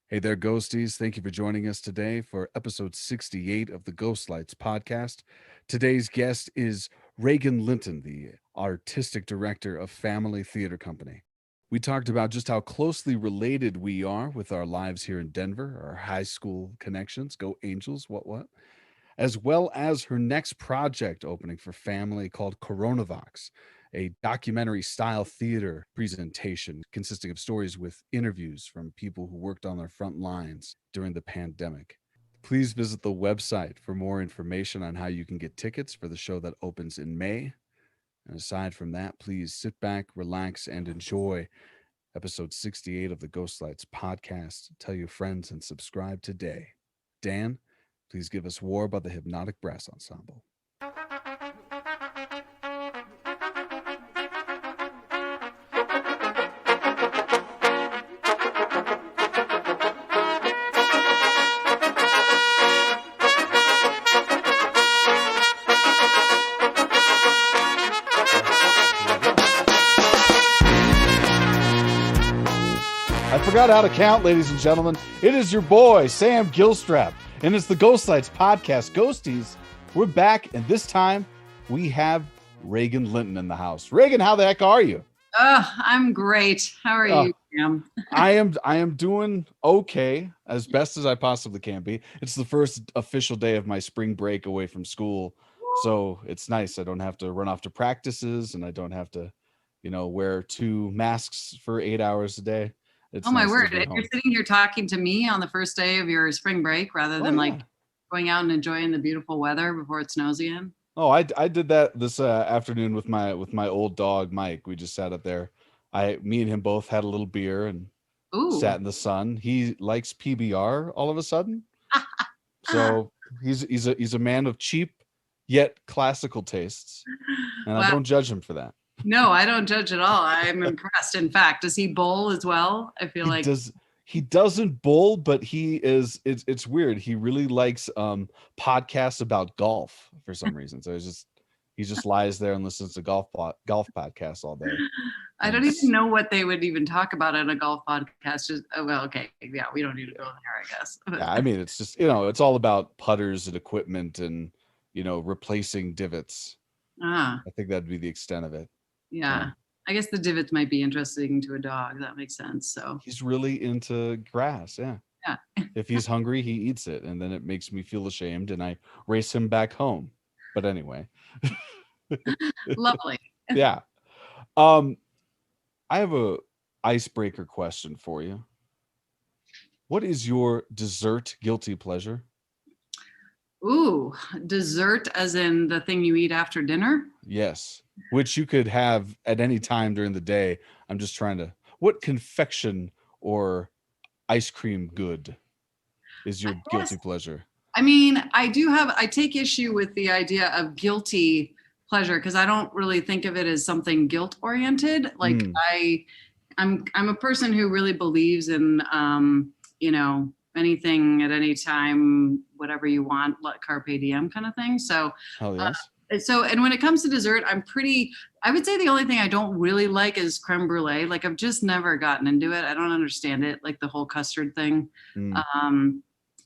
Hey there, ghosties. Thank you for joining us today for episode 68 of the Ghost Lights podcast. Today's guest is Regan Linton, the artistic director of Family Theater Company. We talked about just how closely related we are with our lives here in Denver, our high school connections, go Angels, what, as well as her next project opening for Family called Coronavox, a documentary style theater presentation consisting of stories with interviews from people who worked on their front lines during the pandemic. Please visit the website for more information on how you can get tickets for the show that opens in May. And aside from that, please sit back, relax, and enjoy episode 68 of the Ghost Lights podcast. Tell your friends and subscribe today. Dan, please give us War by the Hypnotic Brass Ensemble. I forgot how to count, ladies and gentlemen. It is your boy, Sam Gilstrap, and it's the Ghost Lights podcast. Ghosties, we're back, and this time we have Regan Linton in the house. Regan, how the heck are you? I'm great. How are you, Sam? I am doing okay, as best as I possibly can be. It's the first official day of my spring break away from school, so it's nice. I don't have to run off to practices, and I don't have to, wear 2 masks for 8 hours a day. It's Oh my nice to word. be And home. you're sitting here talking to me on the first day of your spring break rather than Yeah. going out and enjoying the beautiful weather before it snows again. Oh, I did that this afternoon with my old dog Mike. We just sat up there. Me and him both had a little beer and Ooh. sat in the sun. He likes PBR all of a sudden, so he's a man of cheap yet classical tastes, and I Wow. don't judge him for that. No, I don't judge at all. I'm impressed. In fact, does he bowl as well? I feel like He doesn't bowl, but it's weird. He really likes podcasts about golf for some reason. So he just lies there and listens to golf podcasts all day. I don't even know what they would even talk about in a golf podcast. Just well, okay, yeah, we don't need to go there, I guess. Yeah, I mean, it's just it's all about putters and equipment and replacing divots. I think that'd be the extent of it. Yeah. I guess the divots might be interesting to a dog. That makes sense. So he's really into grass. Yeah. Yeah. If he's hungry, he eats it, and then it makes me feel ashamed, and I race him back home. But anyway. Lovely. Yeah. I have a icebreaker question for you. What is your dessert guilty pleasure? Ooh, dessert as in the thing you eat after dinner? Yes, which you could have at any time during the day. I'm just trying to, what confection or ice cream good is your guilty pleasure? I mean, I take issue with the idea of guilty pleasure because I don't really think of it as something guilt oriented. Like I'm a person who really believes in, anything at any time, whatever you want, like carpe diem kind of thing. So, hell yes. And when it comes to dessert, I would say the only thing I don't really like is creme brulee. Like I've just never gotten into it. I don't understand it, like the whole custard thing.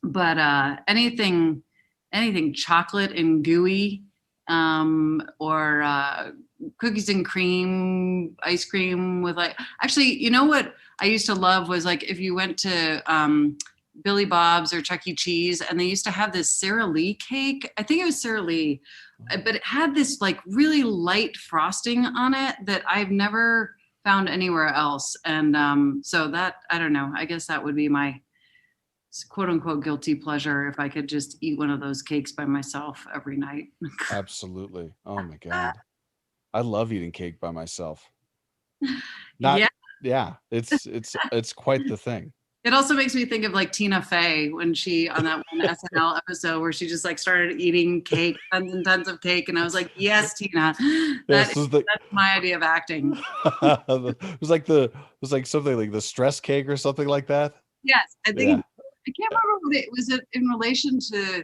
But anything chocolate and gooey, or cookies and cream, ice cream with actually, you know what I used to love was like if you went to Billy Bob's or Chuck E. Cheese, and they used to have this Sara Lee cake. I think it was Sara Lee, but it had this like really light frosting on it that I've never found anywhere else. And so that, I don't know, I guess that would be my quote unquote guilty pleasure if I could just eat one of those cakes by myself every night. Absolutely. Oh my God. I love eating cake by myself. Yeah, it's quite the thing. It also makes me think of like Tina Fey when she on that one SNL episode where she just like started eating cake, tons and tons of cake, and I was like, "Yes, Tina, that's my idea of acting." It was like something like the stress cake or something like that. Yes, I think I can't remember what it was. It in relation to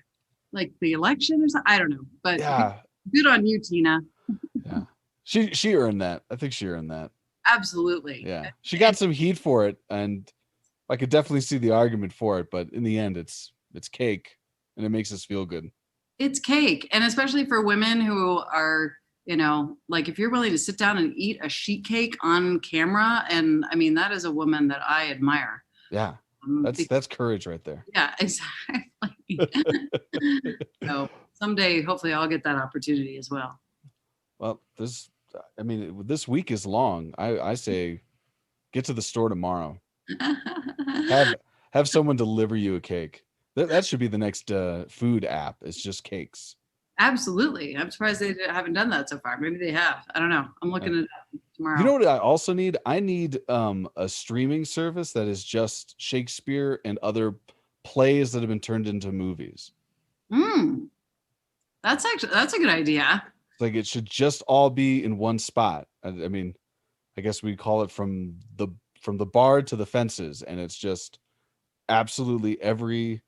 like the election or something. I don't know, but yeah, good on you, Tina. Yeah, she earned that. I think she earned that. Absolutely. Yeah, she got some heat for it, and I could definitely see the argument for it, but in the end, it's cake, and it makes us feel good. It's cake. And especially for women who are, like if you're willing to sit down and eat a sheet cake on camera, and I mean, that is a woman that I admire. Yeah, that's courage right there. Yeah, exactly. So someday, hopefully, I'll get that opportunity as well. Well, I mean, this week is long. I say, get to the store tomorrow. Have have someone deliver you a cake. That should be the next food app. It's just cakes. Absolutely. I'm surprised they haven't done that so far. Maybe they have. I don't know. I'm looking it up tomorrow. You know what I also need? I need a streaming service that is just Shakespeare and other plays that have been turned into movies. That's a good idea. Like it should just all be in one spot. I mean, I guess we call it from the bard to the fences, and it's just absolutely every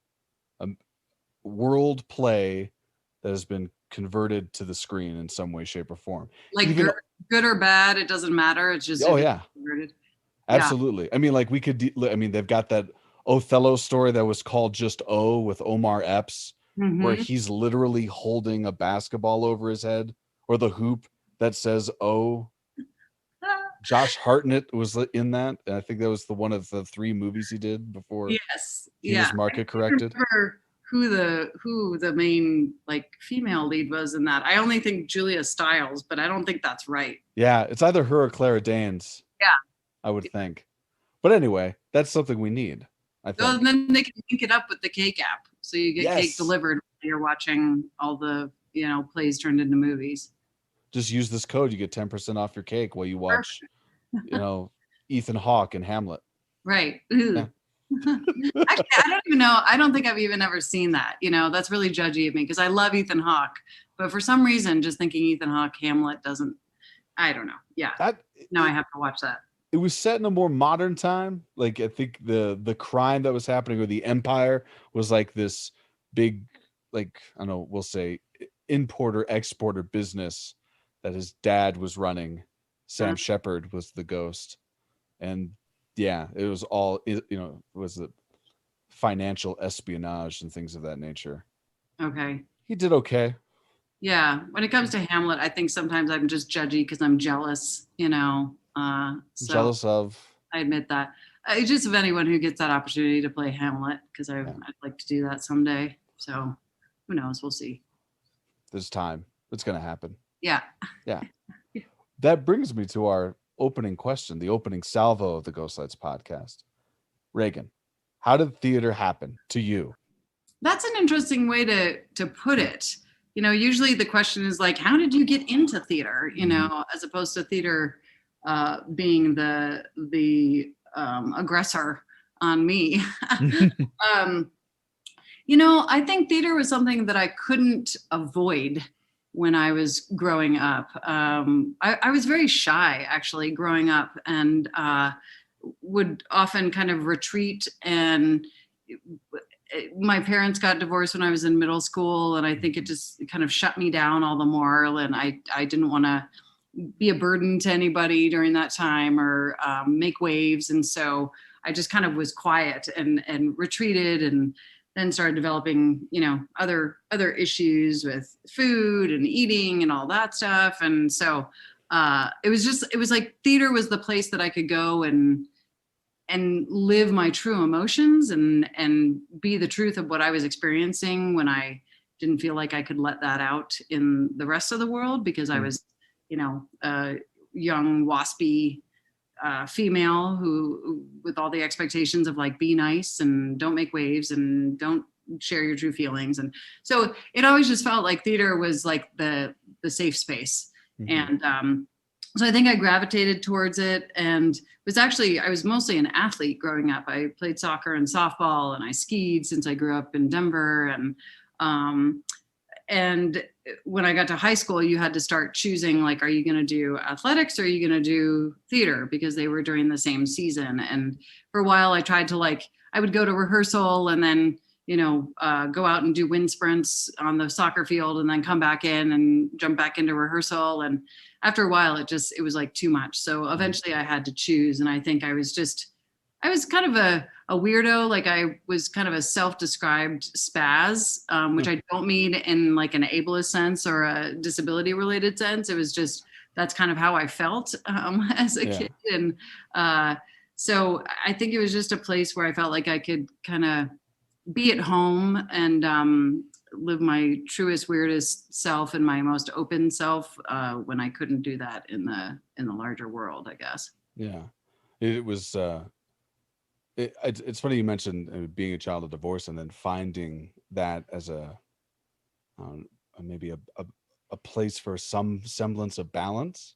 world play that has been converted to the screen in some way, shape, or form. Like good or bad, it doesn't matter. It's just converted. Absolutely. Yeah. I mean, like we could. I mean, they've got that Othello story that was called just O with Omar Epps, where he's literally holding a basketball over his head, or the hoop that says O. Josh Hartnett was in that, and I think that was one of the 3 movies he did before. Yes, he was market corrected. Who the main like female lead was in that? I only think Julia Stiles, but I don't think that's right. Yeah, it's either her or Clara Danes. Yeah, I would think. But anyway, that's something we need. I think. And then they can link it up with the cake app, so you get cake delivered while you're watching all the plays turned into movies. Just use this code, you get 10% off your cake while you watch, Ethan Hawke and Hamlet. Right. Yeah. Actually, I don't even know. I don't think I've even ever seen that. That's really judgy of me because I love Ethan Hawke, but for some reason, just thinking Ethan Hawke, Hamlet doesn't. I don't know. Yeah. Now I have to watch that. It was set in a more modern time. Like I think the crime that was happening, or the empire, was like this big, like I don't know, we'll say importer exporter business that his dad was running. Sam Shepard was the ghost, and yeah, it was all it was the financial espionage and things of that nature. Okay. He did okay. Yeah, when it comes to Hamlet, I think sometimes I'm just judgy because I'm jealous. So jealous of. I admit that. Just of anyone who gets that opportunity to play Hamlet, because I'd like to do that someday. So who knows? We'll see. There's time. It's going to happen. Yeah. Yeah. That brings me to our opening question, the opening salvo of the Ghostlights podcast. Regan, how did theater happen to you? That's an interesting way to put it. Usually the question is like, how did you get into theater? As opposed to theater being the aggressor on me. I think theater was something that I couldn't avoid when I was growing up. I was very shy, actually, growing up, and would often kind of retreat. And my parents got divorced when I was in middle school, and I think it just kind of shut me down all the more. And I didn't want to be a burden to anybody during that time, or make waves. And so I just kind of was quiet and retreated, and then started developing, other issues with food and eating and all that stuff. And so it was like theater was the place that I could go and live my true emotions and be the truth of what I was experiencing when I didn't feel like I could let that out in the rest of the world, because I was, a young waspy female who with all the expectations of like, be nice and don't make waves and don't share your true feelings. And so it always just felt like theater was like the safe space. And so I think I gravitated towards it, and I was mostly an athlete growing up. I played soccer and softball, and I skied since I grew up in Denver. And when I got to high school, you had to start choosing, like, are you going to do athletics or are you going to do theater? Because they were during the same season. And for a while I tried to I would go to rehearsal and then, go out and do wind sprints on the soccer field and then come back in and jump back into rehearsal. And after a while, it was like too much. So eventually I had to choose. And I think I was just I was kind of a weirdo. Like I was kind of a self-described spaz, which I don't mean in like an ableist sense or a disability related sense. It was just that's kind of how I felt as a Yeah. kid, and uh, so I think it was just a place where I felt like I could kind of be at home and live my truest, weirdest self and my most open self when I couldn't do that in the larger world, I guess. Yeah. It was it's funny you mentioned being a child of divorce and then finding that as um, maybe a place for some semblance of balance.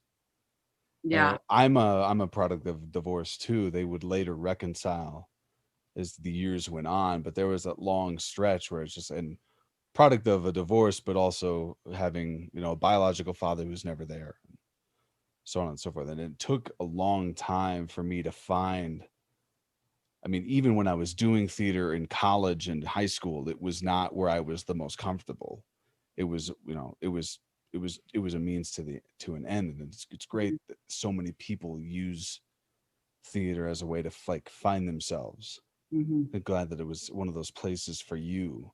Yeah. I'm a product of divorce too. They would later reconcile as the years went on, but there was that long stretch where it's just and product of a divorce, but also having a biological father who's never there, so on and so forth. And it took a long time for me to find. I mean, even when I was doing theater in college and high school, it was not where I was the most comfortable. It was, it was a means to an end, and it's great that so many people use theater as a way to like find themselves. Mm-hmm. I'm glad that it was one of those places for you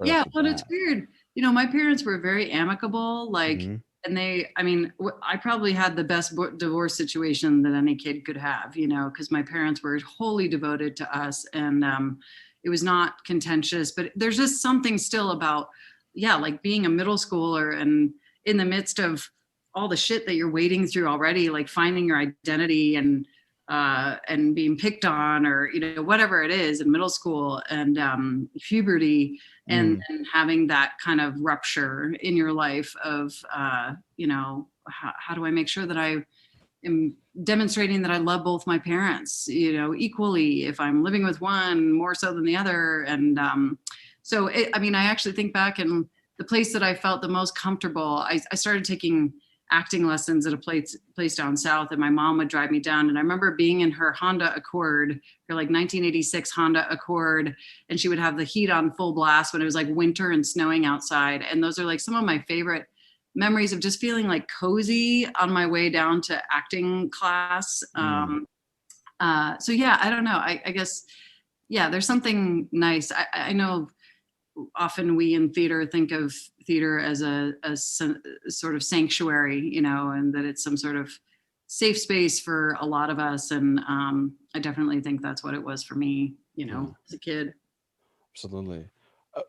right off Yeah, the but it's bat. weird. You know, my parents were very amicable, like, Hmm. and they, I mean, I probably had the best divorce situation that any kid could have, you know, because my parents were wholly devoted to us and it was not contentious, but there's just something still about, yeah, like being a middle schooler and in the midst of all the shit that you're wading through already, like finding your identity and being picked on or, you know, whatever it is in middle school and puberty and Mm, then having that kind of rupture in your life of you know how do I make sure that I am demonstrating that I love both my parents, you know, equally if I'm living with one more so than the other. And so I mean I actually think back and the place that I felt the most comfortable, I started taking acting lessons at a place down south and my mom would drive me down and I remember being in her Honda Accord, her like 1986 Honda Accord, and she would have the heat on full blast when it was like winter and snowing outside, and those are like some of my favorite memories of just feeling like cozy on my way down to acting class. mm, So yeah, I don't know. I guess yeah, there's something nice. I know often we in theater think of theater as sort of sanctuary, you know, and that it's some sort of safe space for a lot of us. And I definitely think that's what it was for me, you know, yeah, as a kid. absolutely.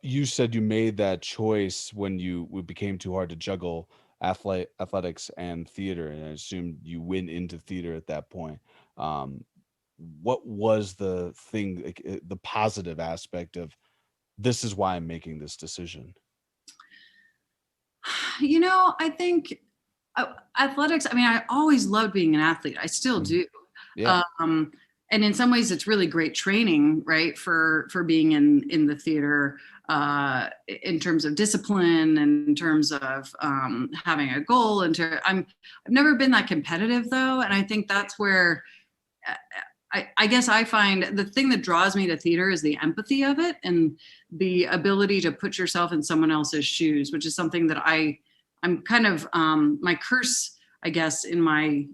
You said you made that choice when it became too hard to juggle athletics and theater, and I assume you went into theater at that point. Um, what was the thing, like, the positive aspect of this is why I'm making this decision? You know, I think athletics, I mean, I always loved being an athlete. I still Mhm. do. Yeah. Um, and in some ways it's really great training, right? For being in the theater, in terms of discipline and in terms of having a goal I've never been that competitive though. And I think that's where I guess I find the thing that draws me to theater is the empathy of it and the ability to put yourself in someone else's shoes, which is something that I'm kind of my curse, I guess, in my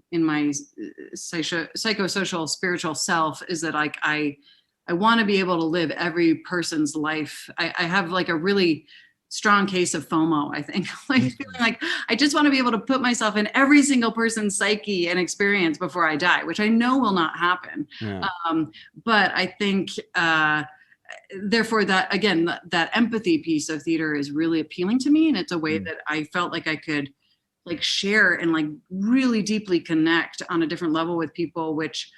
psychosocial spiritual self is that like I want to be able to live every person's life. I have like a really strong case of FOMO, I think, like feeling Mm, like I just want to be able to put myself in every single person's psyche and experience before I die, which I know will not happen. yeah. Um, but I think, therefore, that again, that empathy piece of theater is really appealing to me. And it's a way Mm, that I felt like I could like share and like really deeply connect on a different level with people, which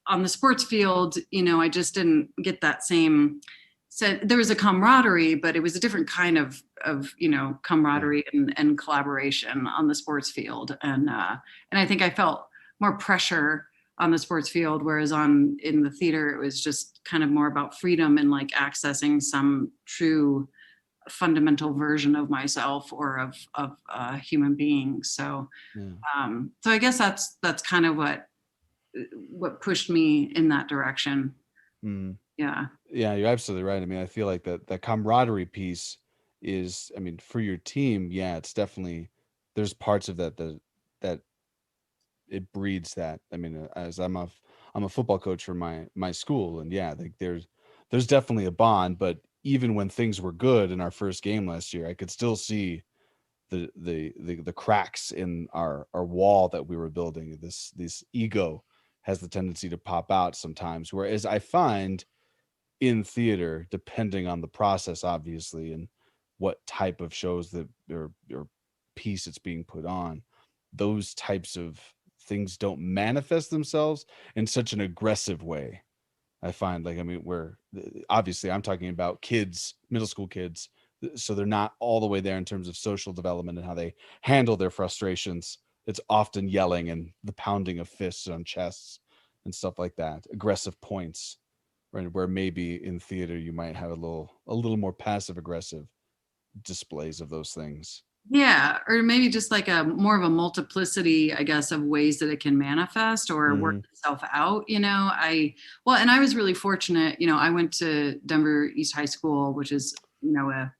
on the sports field, you know, I just didn't get that same. So there was a camaraderie, but it was a different kind of you know yeah. camaraderie and collaboration on the sports field, and I think I felt more pressure on the sports field, whereas on in the theater it was just kind of more about freedom and like accessing some true fundamental version of myself or of a human being. So Yeah. so I guess that's kind of what pushed me in that direction. Mm. Yeah. Yeah, you're absolutely right. I mean, I feel like that camaraderie piece is, I mean, for your team, yeah, it's definitely there's parts of that it breeds that. I mean, as I'm a football coach for my school, and yeah, like there's definitely a bond. But even when things were good in our first game last year, I could still see the cracks in our wall that we were building. This ego has the tendency to pop out sometimes. Whereas I find in theater, depending on the process, obviously, and what type of shows that or piece it's being put on, those types of things don't manifest themselves in such an aggressive way. I find, like, I mean, where obviously I'm talking about kids, middle school kids, so they're not all the way there in terms of social development and how they handle their frustrations. It's often yelling and the pounding of fists on chests and stuff like that, aggressive points, right? Where maybe in theater you might have a little more passive aggressive displays of those things. Yeah, or maybe just like a more of a multiplicity, I guess, of ways that it can manifest or work Hmm. itself out. Well, and I was really fortunate. I went to Denver East High School, which is, a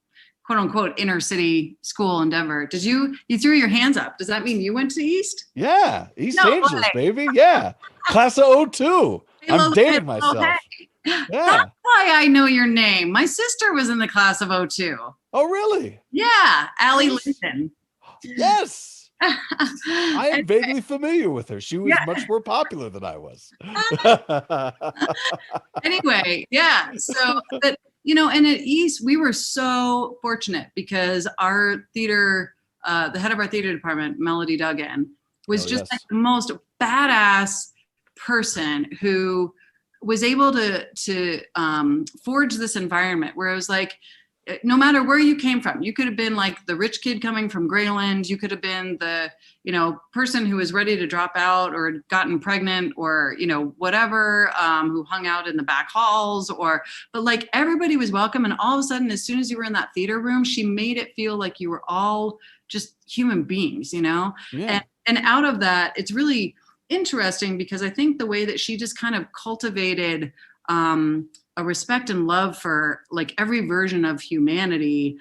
quote unquote inner city school in Denver. You threw your hands up. Does that mean you went to East? Yeah, East No Angeles, way. baby. Yeah, class of '02. Hey, I'm Lilith. dating Oh, myself. hey. Yeah. That's why I know your name. My sister was in the class of '02. Oh, really? Yeah, I Allie just Linton. yes. I am And- vaguely familiar with her. She was yeah. much more popular than I was. Anyway, yeah. And at East, we were so fortunate because our theater, the head of our theater department, Melody Duggan, was Oh, just like yes. the most badass person who was able to forge this environment where it was like, no matter where you came from, you could have been like the rich kid coming from Grayland. You could have been the, person who was ready to drop out or had gotten pregnant or, whatever, who hung out in the back halls but like everybody was welcome. And all of a sudden, as soon as you were in that theater room, she made it feel like you were all just human beings. Yeah. And out of that, it's really interesting because I think the way that she just kind of cultivated, a respect and love for like every version of humanity.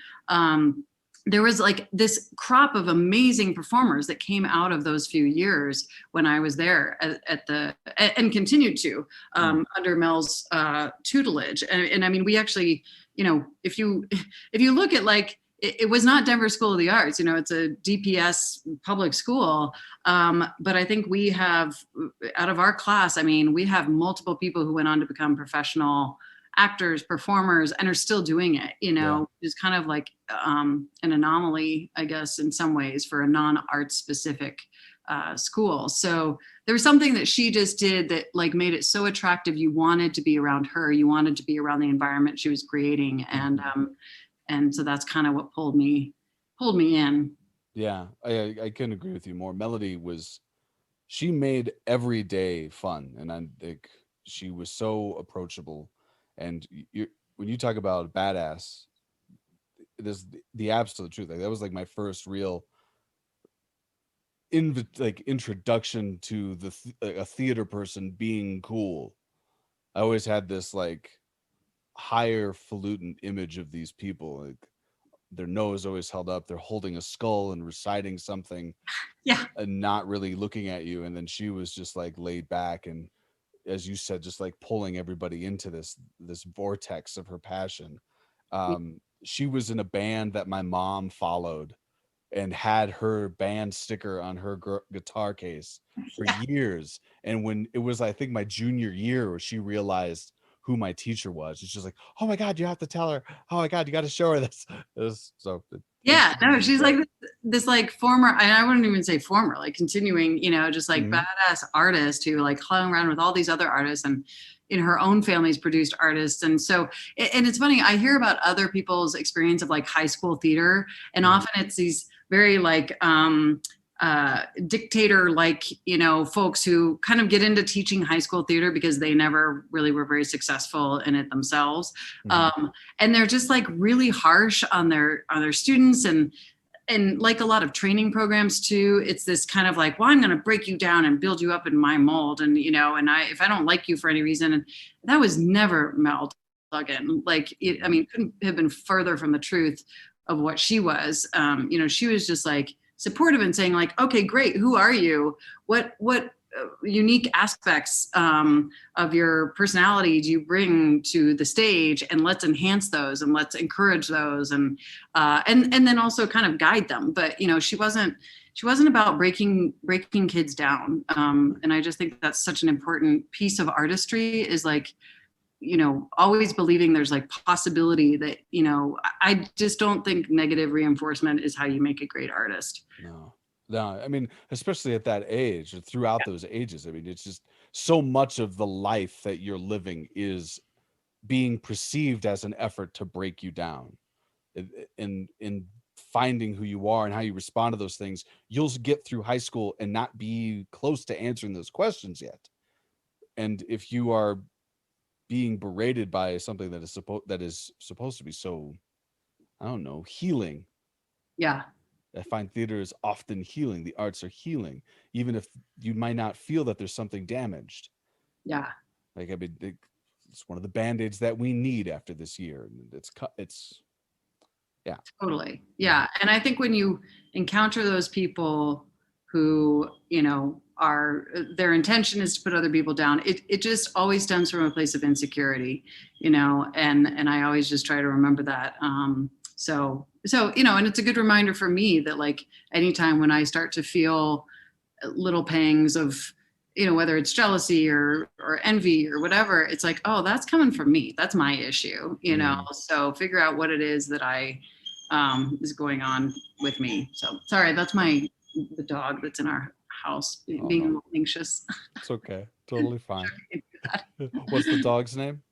There was like this crop of amazing performers that came out of those few years when I was there and continued to Mm. under Mel's tutelage. And I mean, we actually, if you look at like it was not Denver School of the Arts, it's a DPS public school. But I think we have, out of our class, I mean, we have multiple people who went on to become professional actors, performers, and are still doing it, Yeah. is kind of like an anomaly, I guess, in some ways for a non-art specific school. So there was something that she just did that like made it so attractive. You wanted to be around her. You wanted to be around the environment she was creating. And so that's kind of what pulled me in. Yeah. I couldn't agree with you more. Melody was she made every day fun, and I think she was so approachable. And you when you talk about badass, this the absolute truth. Like that was like my first real introduction to a theater person being cool. I always had this like higher falutin image of these people, like their nose always held up, they're holding a skull and reciting something Yeah. and not really looking at you. And then she was just like laid back and, as you said, just like pulling everybody into this vortex of her passion. She was in a band that my mom followed and had her band sticker on her guitar case for Yeah. years. And when it was, I think, my junior year, where she realized who my teacher was, it's just like, oh my God, you have to tell her. Oh my God, you got to show her this. It was so. Yeah, no, It's she's great. like this like former, and I wouldn't even say former, like continuing, just like Mhm. badass artist who like hung around with all these other artists and in her own family's produced artists. And so, and it's funny, I hear about other people's experience of like high school theater, and Mhm. often it's these very like dictator like folks who kind of get into teaching high school theater because they never really were very successful in it themselves. Mhm. And they're just like really harsh on their students, and like a lot of training programs too, it's this kind of like, well, I'm going to break you down and build you up in my mold, and and if I don't like you for any reason. And that was never Mel Duggan. Like I mean, couldn't have been further from the truth of what she was. She was just like supportive and saying like, okay, great, who are you, what unique aspects of your personality do you bring to the stage, and let's enhance those and let's encourage those, and then also kind of guide them. But she wasn't about breaking kids down, and I just think that's such an important piece of artistry, is like, always believing there's like possibility that, I just don't think negative reinforcement is how you make a great artist. No, no. I mean, especially at that age or throughout those ages. I mean, it's just so much of the life that you're living is being perceived as an effort to break you down. In finding who you are and how you respond to those things, you'll get through high school and not be close to answering those questions yet. And if you are being berated by something that is supposed to be so, I don't know, healing. Yeah. I find theater is often healing. The arts are healing, even if you might not feel that there's something damaged. Yeah. Like, I mean, it's one of the band-aids that we need after this year. And it's yeah. Totally. Mhm. Yeah. And I think when you encounter those people who, are, their intention is to put other people down, it just always stems from a place of insecurity, and I always just try to remember that. So, and it's a good reminder for me that, like, anytime when I start to feel little pangs of, whether it's jealousy or envy or whatever, it's like, oh, that's coming from me. That's my issue, Mm. so figure out what it is that is going on with me. So sorry, that's the dog that's in our house Oh being a no, little anxious. it's okay. Totally fine. What's the dog's name?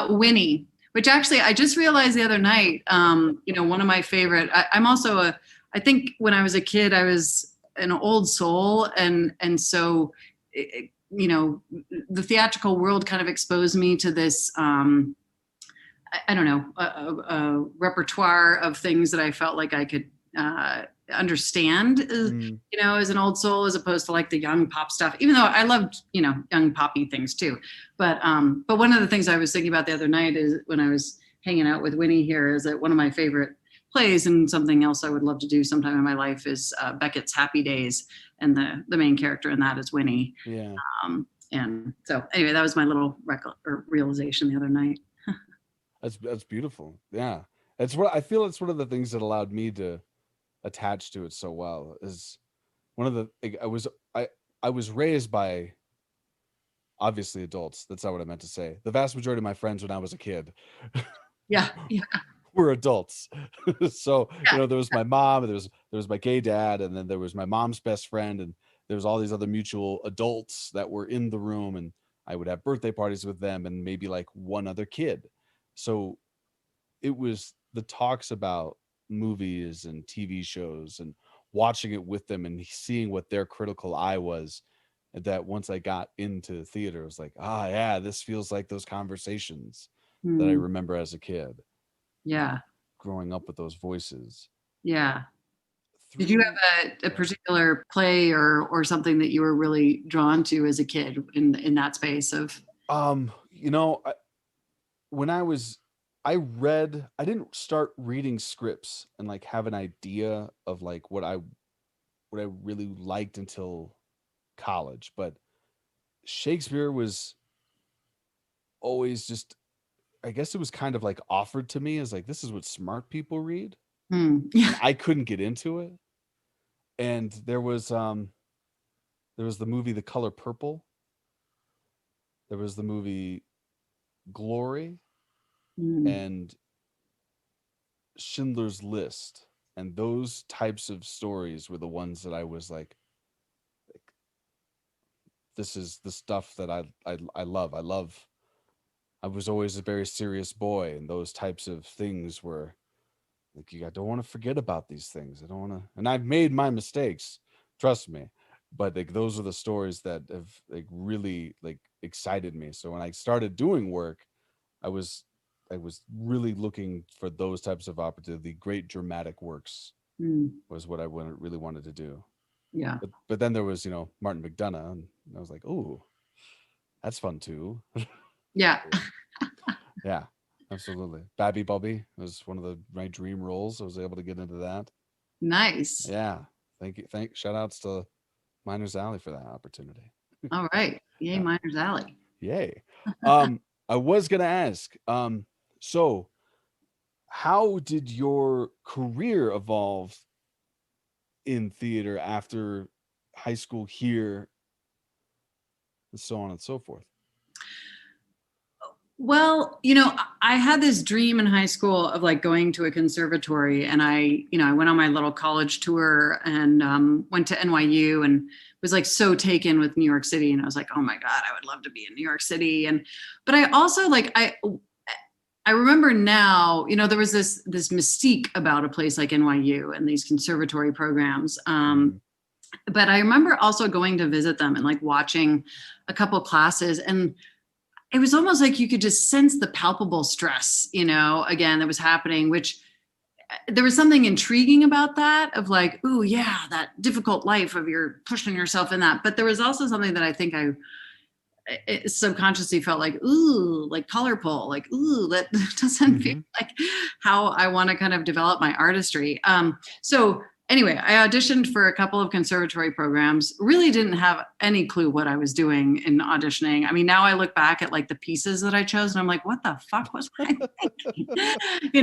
Winnie, which actually I just realized the other night. One of my favorite. I'm also I think when I was a kid, I was an old soul, and so, the theatrical world kind of exposed me to this. I don't know, a repertoire of things that I felt like I could understand, Mm. as an old soul, as opposed to like the young pop stuff, even though I loved, young poppy things too. But one of the things I was thinking about the other night is, when I was hanging out with Winnie here, is that one of my favorite plays, and something else I would love to do sometime in my life, is Beckett's Happy Days. And the main character in that is Winnie. Yeah. And so anyway, that was my little realization the other night. That's beautiful. Yeah. It's what I feel. It's one of the things that allowed me to attach to it so well. Is one of the like, I was raised by obviously adults. That's not what I meant to say. The vast majority of my friends when I was a kid Yeah. Yeah. were adults. So, Yeah. there was my mom, and there was my gay dad, and then there was my mom's best friend, and there was all these other mutual adults that were in the room, and I would have birthday parties with them and maybe like one other kid. So it was the talks about movies and TV shows and watching it with them and seeing what their critical eye was, that once I got into theater, it was like, ah, yeah, this feels like those conversations that I Hmm. remember as a kid, Yeah. growing up with those voices. Yeah. Did you Through have a particular play or something that you were really drawn to as a kid in that space of? when I didn't start reading scripts and like have an idea of like what I really liked until college, but Shakespeare was always just, I guess it was kind of like offered to me as like, this is what smart people read, and Yeah. I couldn't get into it. And there was the movie The Color Purple, there was the movie Glory, Mm, and Schindler's List, and those types of stories were the ones that I was like, this is the stuff that I love. I was always a very serious boy, and those types of things were like, I don't want to forget about these things. I don't want to, and I've made my mistakes, trust me. But like, those are the stories that have like really like excited me. So when I started doing work, I was I was really looking for those types of opportunity. Great dramatic works mm, was what really wanted to do. yeah. But then there was, Martin McDonough, and I was like, oh, that's fun too. Yeah. Yeah. Yeah, absolutely. Babby Bobby was one of my dream roles. I was able to get into that. Nice. Yeah. Thank you. Shout outs to Miner's Alley for that opportunity. All right. Yay, Yeah. Miner's Alley. Yay. Um, I was gonna ask, so how did your career evolve in theater after high school here, and so on and so forth? Well, I had this dream in high school of like going to a conservatory, and I went on my little college tour and went to NYU and was like so taken with New York City, and I was like, oh my God, I would love to be in New York City. But I also like I remember now, there was this mystique about a place like NYU and these conservatory programs. Mhm. But I remember also going to visit them and like watching a couple classes, and it was almost like you could just sense the palpable stress, again, that was happening, which there was something intriguing about that of like, ooh, yeah, that difficult life of you're pushing yourself in that. But there was also something that I think it subconsciously felt like, ooh, like color pull, like, ooh, that doesn't feel Mhm. like how I want to kind of develop my artistry. So anyway, I auditioned for a couple of conservatory programs, really didn't have any clue what I was doing in auditioning. I mean, now I look back at like the pieces that I chose and I'm like, what the fuck was I thinking?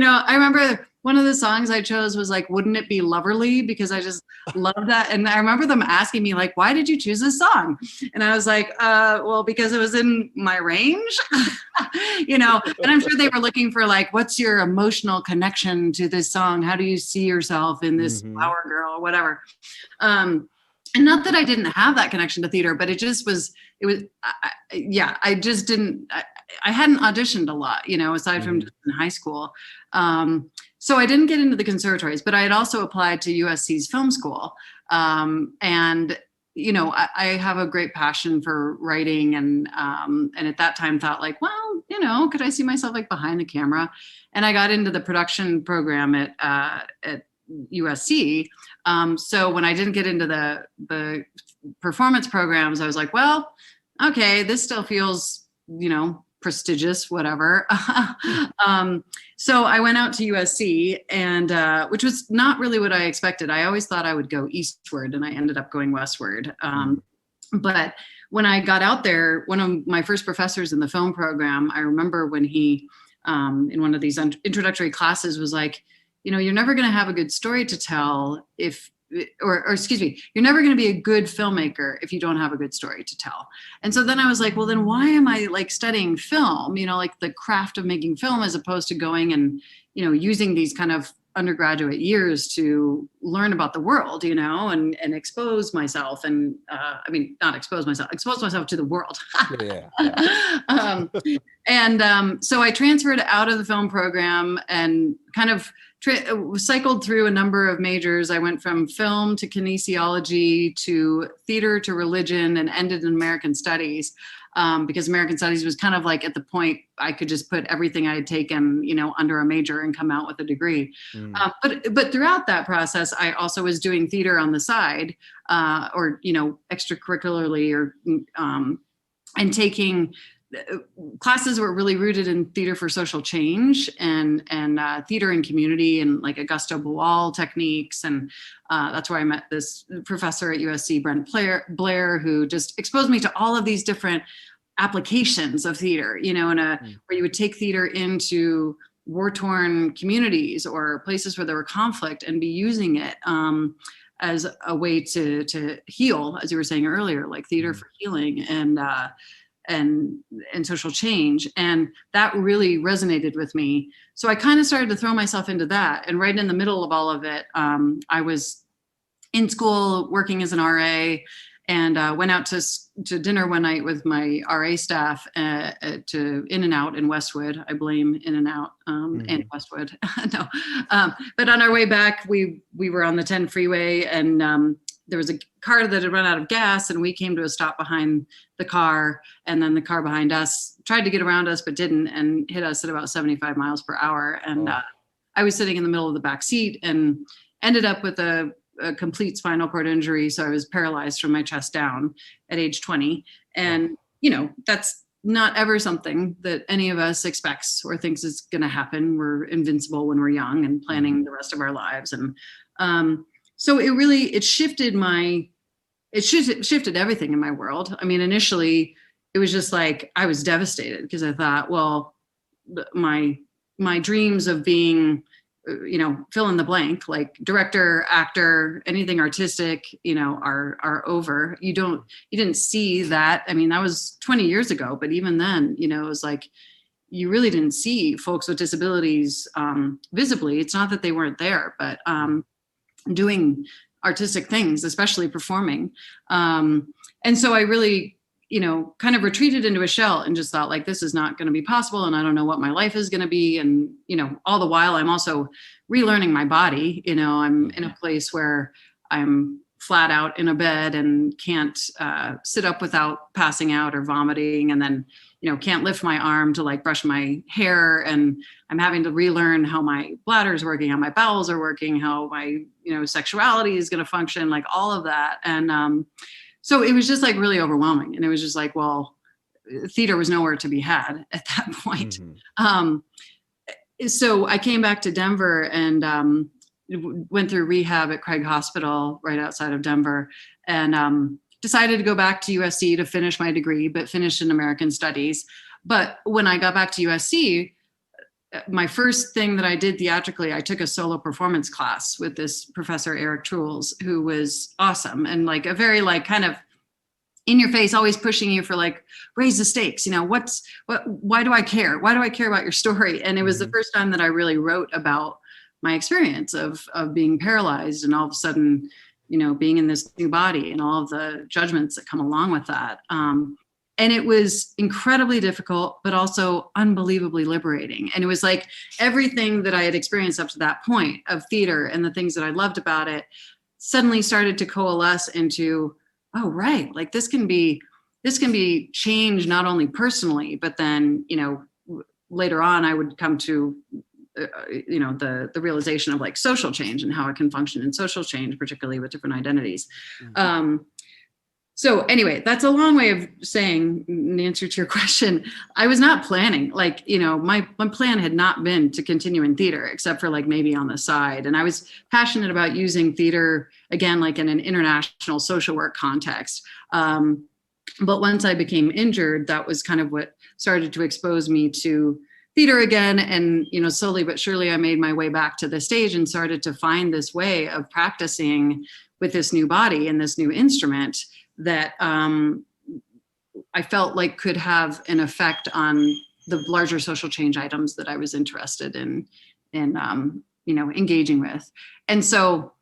I remember one of the songs I chose was like, Wouldn't It Be Loverly? Because I just love that. And I remember them asking me like, why did you choose this song? And I was like, well, because it was in my range, and I'm sure they were looking for like, what's your emotional connection to this song? How do you see yourself in this Mhm. flower girl or whatever? And not that I didn't have that connection to theater, but yeah, I just didn't, I hadn't auditioned a lot, aside from Mhm. just in high school. So I didn't get into the conservatories, but I had also applied to USC's film school. And I have a great passion for writing, and at that time thought like, well, could I see myself like behind the camera? And I got into the production program at USC. So when I didn't get into the performance programs, I was like, well, okay, this still feels, prestigious, whatever. So I went out to USC, and which was not really what I expected. I always thought I would go eastward, and I ended up going westward. Mhm. But when I got out there, one of my first professors in the film program, I remember when he, in one of these introductory classes, was like, you're never going to have a good story to tell if or excuse me, you're never going to be a good filmmaker if you don't have a good story to tell. And so then I was like, well, then why am I like studying film, like the craft of making film, as opposed to going and, using these kind of undergraduate years to learn about the world, and expose myself. And I mean, not expose myself to the world. Yeah, yeah, um, and so I transferred out of the film program and kind of cycled through a number of majors. I went from film to kinesiology to theater to religion, and ended in American studies, because American studies was kind of like at the point I could just put everything I had taken, under a major and come out with a degree. Mm. But throughout that process, I also was doing theater on the side, or extracurricularly, or and taking classes were really rooted in theater for social change, and theater and community, and like Augusto Boal techniques. And that's where I met this professor at USC, Brent Blair, who just exposed me to all of these different applications of theater, Mm. where you would take theater into war-torn communities or places where there were conflict, and be using it as a way to heal, as you were saying earlier, like theater Mhm. for healing and and social change. And that really resonated with me. So I kind of started to throw myself into that. And right in the middle of all of it, I was in school working as an RA, and went out to dinner one night with my RA staff to In-N-Out in Westwood. I blame In-N-Out and Mhm. Westwood. No, but on our way back, we were on the 10 freeway, and there was a car that had run out of gas, and we came to a stop behind the car, and then the car behind us tried to get around us but didn't, and hit us at about 75 miles per hour. And Oh. I was sitting in the middle of the back seat, and ended up with a complete spinal cord injury. So I was paralyzed from my chest down at age 20. Oh. And, that's not ever something that any of us expects or thinks is going to happen. We're invincible when we're young and planning Mhm. the rest of our lives. And so it shifted my it shifted everything in my world. I mean, initially it was just like I was devastated because I thought, well, my my dreams of being, fill in the blank, like director, actor, anything artistic, are over. You didn't see that. I mean, that was 20 years ago, but even then, it was like you really didn't see folks with disabilities visibly. It's not that they weren't there, but doing artistic things, especially performing. And so I really, kind of retreated into a shell and just thought like, this is not going to be possible. And I don't know what my life is going to be. And, all the while I'm also relearning my body. I'm in a place where I'm flat out in a bed and can't sit up without passing out or vomiting. And then, can't lift my arm to like brush my hair. And I'm having to relearn how my bladder is working, how my bowels are working, how my, sexuality is going to function, like all of that. And so it was just like really overwhelming. And it was just like, well, theater was nowhere to be had at that point. So I came back to Denver and went through rehab at Craig Hospital right outside of Denver, and decided to go back to USC to finish my degree, but finished in American Studies. But when I got back to USC, my first thing that I did theatrically, I took a solo performance class with this professor, Eric Trules, who was awesome and like a very like kind of in your face, always pushing you for like, raise the stakes. Why do I care? Why do I care about your story? And it was the first time that I really wrote about my experience of being paralyzed and all of a sudden, being in this new body and all of the judgments that come along with that. And it was incredibly difficult, but also unbelievably liberating. And it was like everything that I had experienced up to that point of theater and the things that I loved about it suddenly started to coalesce into, oh, right, like this can be changed not only personally, but then, later on I would come to the realization of like social change and how it can function in social change, particularly with different identities. So anyway, that's a long way of saying, in answer to your question, I was not planning, like, my plan had not been to continue in theater, except for like maybe on the side. And I was passionate about using theater, again, like in an international social work context. But once I became injured, that was kind of what started to expose me to theater again. And, slowly but surely I made my way back to the stage and started to find this way of practicing with this new body and this new instrument that I felt like could have an effect on the larger social change items that I was interested in engaging with. And so,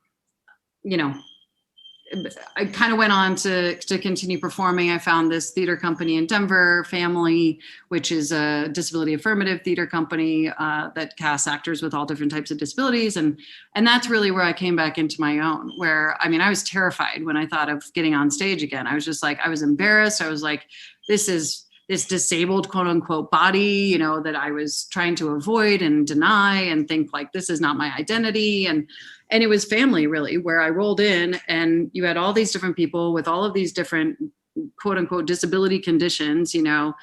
I kind of went on to continue performing. I found this theater company in Denver, Family, which is a disability affirmative theater company that casts actors with all different types of disabilities. And that's really where I came back into my own, where, I mean, I was terrified when I thought of getting on stage again. I was just like, I was embarrassed. I was like, this is this disabled quote unquote body, that I was trying to avoid and deny and think like, this is not my identity. And it was Family, really, where I rolled in and you had all these different people with all of these different quote unquote disability conditions, and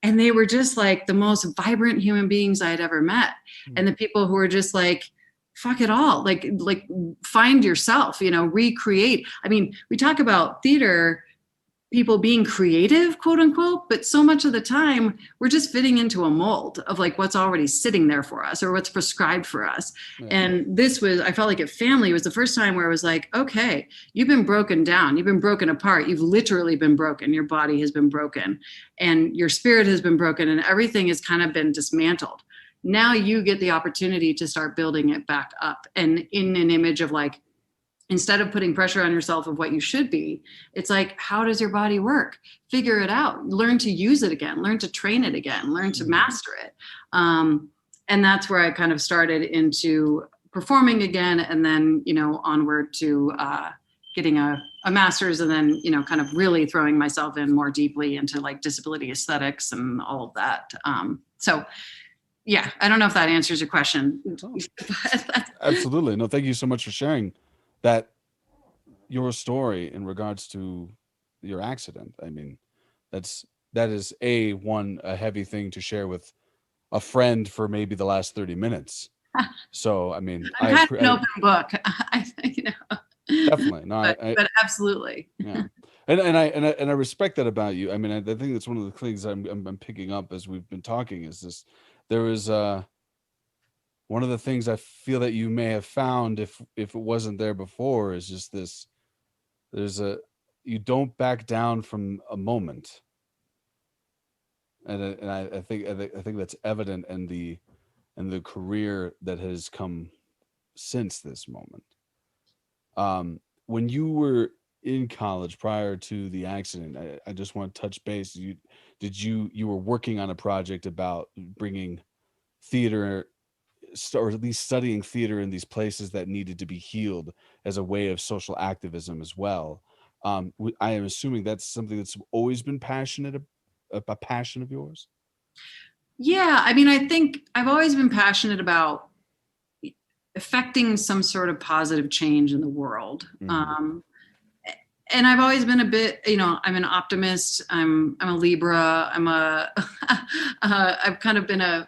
they were just like the most vibrant human beings I had ever met. And the people who were just like, fuck it all, like find yourself, recreate. I mean, we talk about theater people being creative, quote unquote, but so much of the time we're just fitting into a mold of like what's already sitting there for us or what's prescribed for us. Yeah. And this was, I felt like at Family was the first time where I was like, okay, you've been broken down, you've been broken apart, you've literally been broken, your body has been broken and your spirit has been broken and everything has kind of been dismantled. Now you get the opportunity to start building it back up, and in an image of like, instead of putting pressure on yourself of what you should be, it's like, how does your body work? Figure it out, learn to use it again, learn to train it again, learn to master it. And that's where I kind of started into performing again. And then, onward to getting a master's, and then, kind of really throwing myself in more deeply into like disability aesthetics and all of that. So yeah, I don't know if that answers your question. Absolutely. No, thank you so much for sharing that, your story in regards to your accident. I mean, that is a heavy thing to share with a friend for maybe the last 30 minutes. So, I mean, I'm kind of an open book. I think, Definitely. No, But absolutely. yeah. And I respect that about you. I mean, I think that's one of the things I'm picking up as we've been talking is this. There is one of the things I feel that you may have found if it wasn't there before is just this. There's a you don't back down from a moment, and I think that's evident in the career that has come since this moment. When you were in college prior to the accident, I just want to touch base. You were working on a project about bringing theater, or at least studying theater in these places that needed to be healed as a way of social activism as well. I am assuming that's something that's always been a passion of yours. Yeah, I mean, I think I've always been passionate about affecting some sort of positive change in the world. Hmm. And I've always been a bit, I'm an optimist. I'm a Libra. I've kind of been an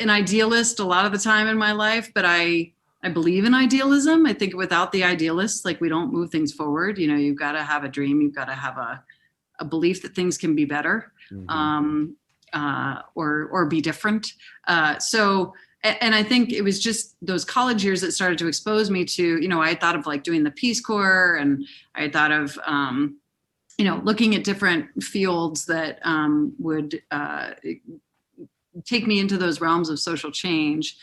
idealist a lot of the time in my life, but I believe in idealism. I think without the idealists, like we don't move things forward. You've got to have a dream. You've got to have a belief that things can be better, Hmm. um, or be different. And I think it was just those college years that started to expose me to, I thought of like doing the Peace Corps, and I thought of, looking at different fields that would take me into those realms of social change.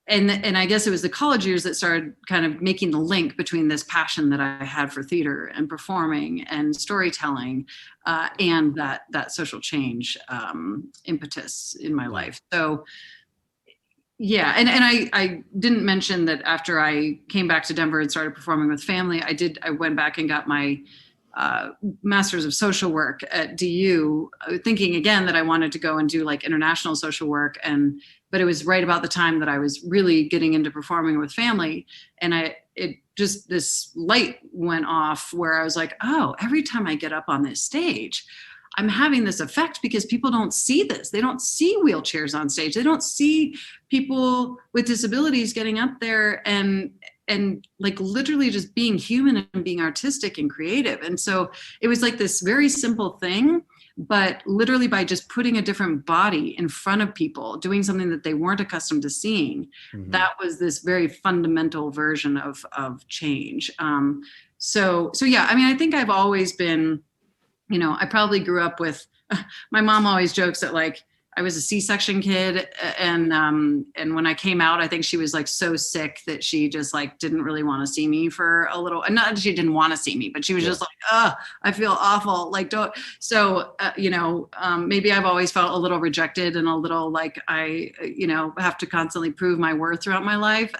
And I guess it was the college years that started kind of making the link between this passion that I had for theater and performing and storytelling, and that social change impetus in my Yeah. life. So yeah, and I didn't mention that after I came back to Denver and started performing with family, I went back and got my master's of social work at DU, thinking again that I wanted to go and do like international social work. But it was right about the time that I was really getting into performing with family. And it just, this light went off where I was like, oh, every time I get up on this stage, I'm having this effect because people don't see this. They don't see wheelchairs on stage. They don't see people with disabilities getting up there and like literally just being human and being artistic and creative. And so it was like this very simple thing, but literally by just putting a different body in front of people, doing something that they weren't accustomed to seeing, Hmm. that was this very fundamental version of change. So yeah, I mean, I think I've always been, I probably grew up with, my mom always jokes that like I was a C-section kid, and when I came out, I think she was like so sick that she just like didn't really want to see me for a little. And not that she didn't want to see me, but she was Yeah. just like, "Oh, I feel awful." Like, don't. So, maybe I've always felt a little rejected and a little like I, have to constantly prove my worth throughout my life.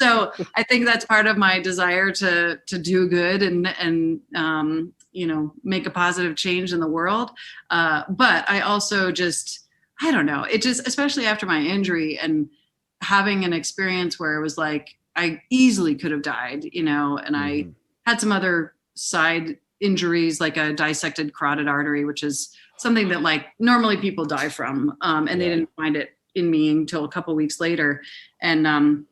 So I think that's part of my desire to do good and make a positive change in the world. But I also just, I don't know, it just, especially after my injury and having an experience where it was like, I easily could have died, and I Hmm. had some other side injuries, like a dissected carotid artery, which is something that like normally people die from. And they Yeah. didn't find it in me until a couple weeks later. And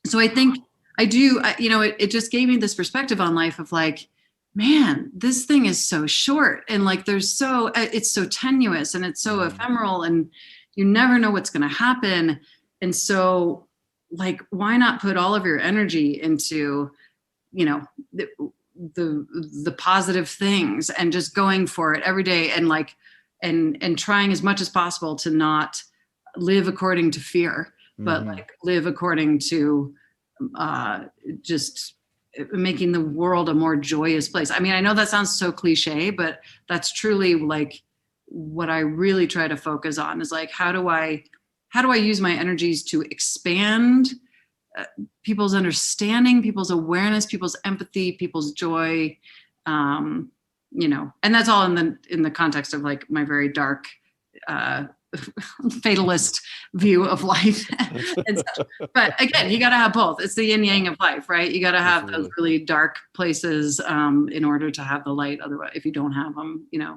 so I think it just gave me this perspective on life of like, man, this thing is so short, and like it's so tenuous and it's so Hmm. ephemeral, and you never know what's going to happen. And so like, why not put all of your energy into, you know, the, the positive things and just going for it every day, and like, and trying as much as possible to not live according to fear, but Hmm. like live according to uh, just making the world a more joyous place. I mean, I know that sounds so cliche, but that's truly like what I really try to focus on is like, how do I use my energies to expand uh, people's understanding, people's awareness, people's empathy, people's joy, um, and that's all in the context of like my very dark, uh, fatalist view of life and such. But again, you got to have both. It's the yin Yeah. yang of life, right? You got to have those Absolutely. really dark places in order to have the light. Otherwise, if you don't have them, yeah.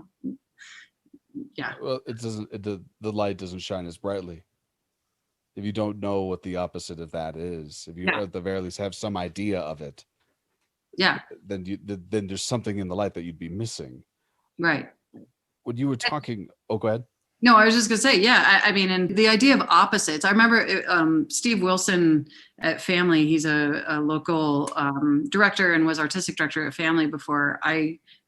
Well, it doesn't. The light doesn't shine as brightly. if you don't know what the opposite of that is, if you Yeah. at the very least have some idea of it, Yeah. then there's something in the life that you'd be missing. Right. When you were talking, oh, go ahead. No, I was just going to say, yeah. I mean, and the idea of opposites. I remember Steve Wilson at Family. He's a local director and was artistic director at Family before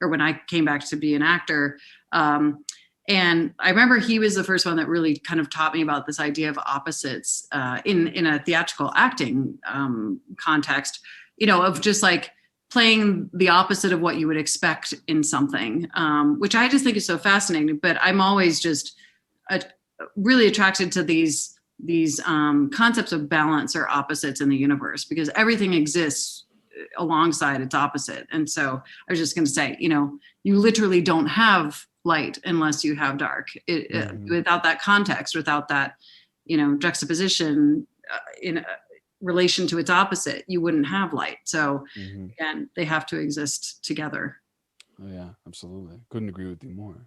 when I came back to be an actor. And I remember he was the first one that really kind of taught me about this idea of opposites in a theatrical acting context. Of just like playing the opposite of what you would expect in something, which I just think is so fascinating. But I'm always just really attracted to these concepts of balance or opposites in the universe, because everything exists alongside its opposite. And so I was just going to say, you literally don't have light unless you have dark. Without that context, without that, juxtaposition in relation to its opposite, you wouldn't have light. So again, they have to exist together. Oh yeah, absolutely. Couldn't agree with you more.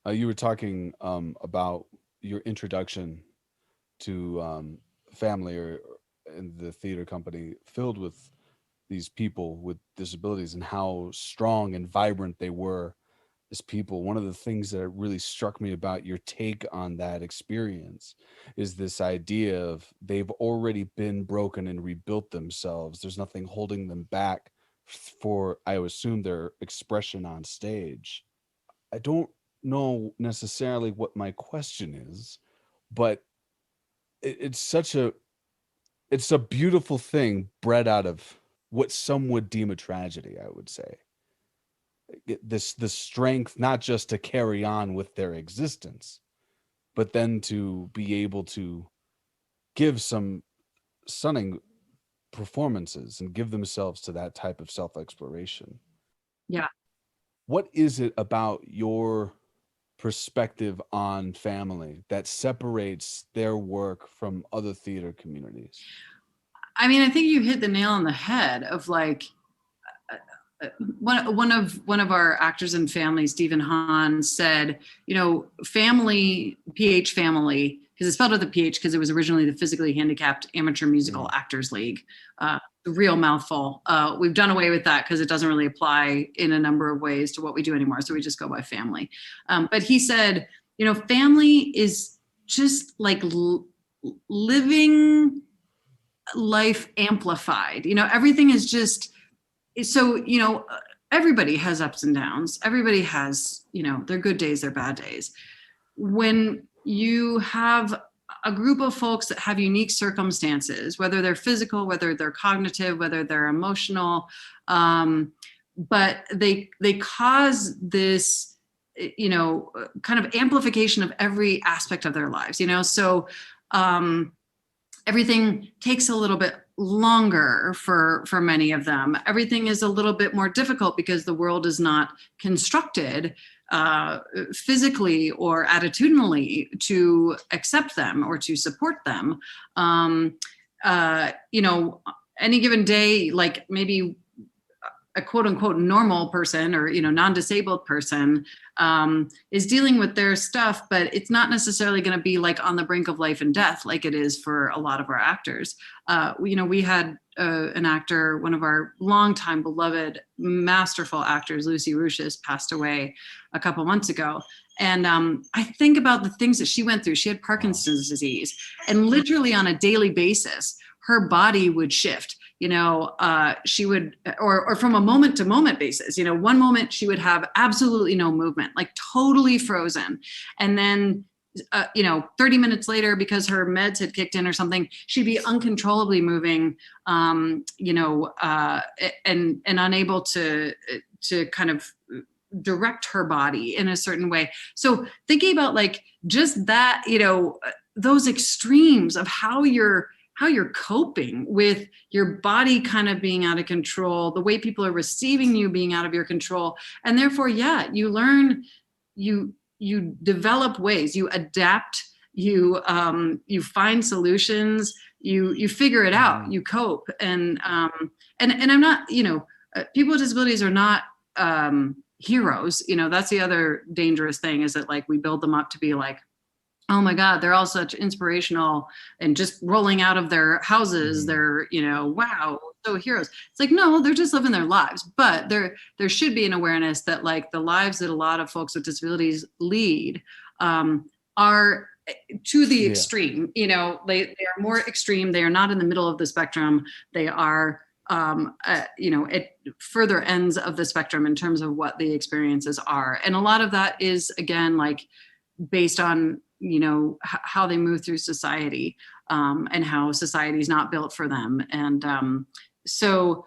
You were talking about your introduction to Family or in the theater company filled with these people with disabilities and how strong and vibrant they were as people. One of the things that really struck me about your take on that experience is this idea of they've already been broken and rebuilt themselves. There's nothing holding them back for, I assume, their expression on stage. I don't know necessarily what my question is, but it's such a it's a beautiful thing bred out of what some would deem a tragedy, I would say. This strength not just to carry on with their existence, but then to be able to give some stunning performances and give themselves to that type of self-exploration. Yeah. What is it about your perspective on Family that separates their work from other theater communities? I mean, I think you hit the nail on the head of like one of our actors in Family, Stephen Hahn, said, Family, PH Family, because it's spelled with a PH because it was originally the Physically Handicapped Amateur Musical Actors League. A real mouthful. We've done away with that because it doesn't really apply in a number of ways to what we do anymore. So we just go by Family. But he said, Family is just like living life amplified. Everything is just so. Everybody has ups and downs. Everybody has their good days, their bad days. When you have a group of folks that have unique circumstances, whether they're physical, whether they're cognitive, whether they're emotional, but they cause this kind of amplification of every aspect of their lives. So everything takes a little bit longer for many of them. Everything is a little bit more difficult because the world is not constructed physically or attitudinally to accept them or to support them. Any given day, like maybe a quote unquote normal person or non-disabled person is dealing with their stuff, but it's not necessarily going to be like on the brink of life and death like it is for a lot of our actors. We had an actor, one of our longtime beloved masterful actors, Lucy Ruchis, passed away a couple months ago. And I think about the things that she went through. She had Parkinson's disease, and literally on a daily basis, her body would shift. She would, or from a moment to moment basis, one moment she would have absolutely no movement, like totally frozen. And then, 30 minutes later, because her meds had kicked in or something, she'd be uncontrollably moving, and unable to kind of direct her body in a certain way. So thinking about like just that, those extremes of how you're coping with your body kind of being out of control, the way people are receiving you being out of your control. And therefore, you learn, you develop ways, you adapt, you find solutions, you figure it out, you cope. And I'm not, people with disabilities are not heroes. That's the other dangerous thing, is that like we build them up to be like Oh my God, they're all such inspirational and just rolling out of their houses. Mhm. They're, wow, so heroes. It's like, no, they're just living their lives. But there should be an awareness that like the lives that a lot of folks with disabilities lead are to the Yeah. extreme. They are more extreme. They are not in the middle of the spectrum. They are at further ends of the spectrum in terms of what the experiences are. And a lot of that is again like based on how they move through society, and how society is not built for them. And so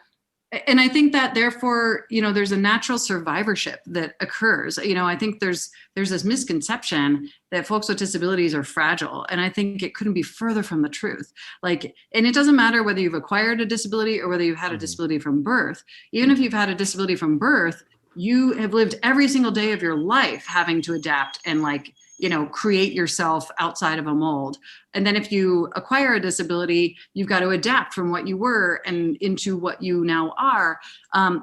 and I think that therefore there's a natural survivorship that occurs. I think there's this misconception that folks with disabilities are fragile, and I think it couldn't be further from the truth. Like, and it doesn't matter whether you've acquired a disability or whether you've had a Mhm. disability from birth. Even if you've had a disability from birth, you have lived every single day of your life having to adapt and like create yourself outside of a mold. And then if you acquire a disability, you've got to adapt from what you were and into what you now are.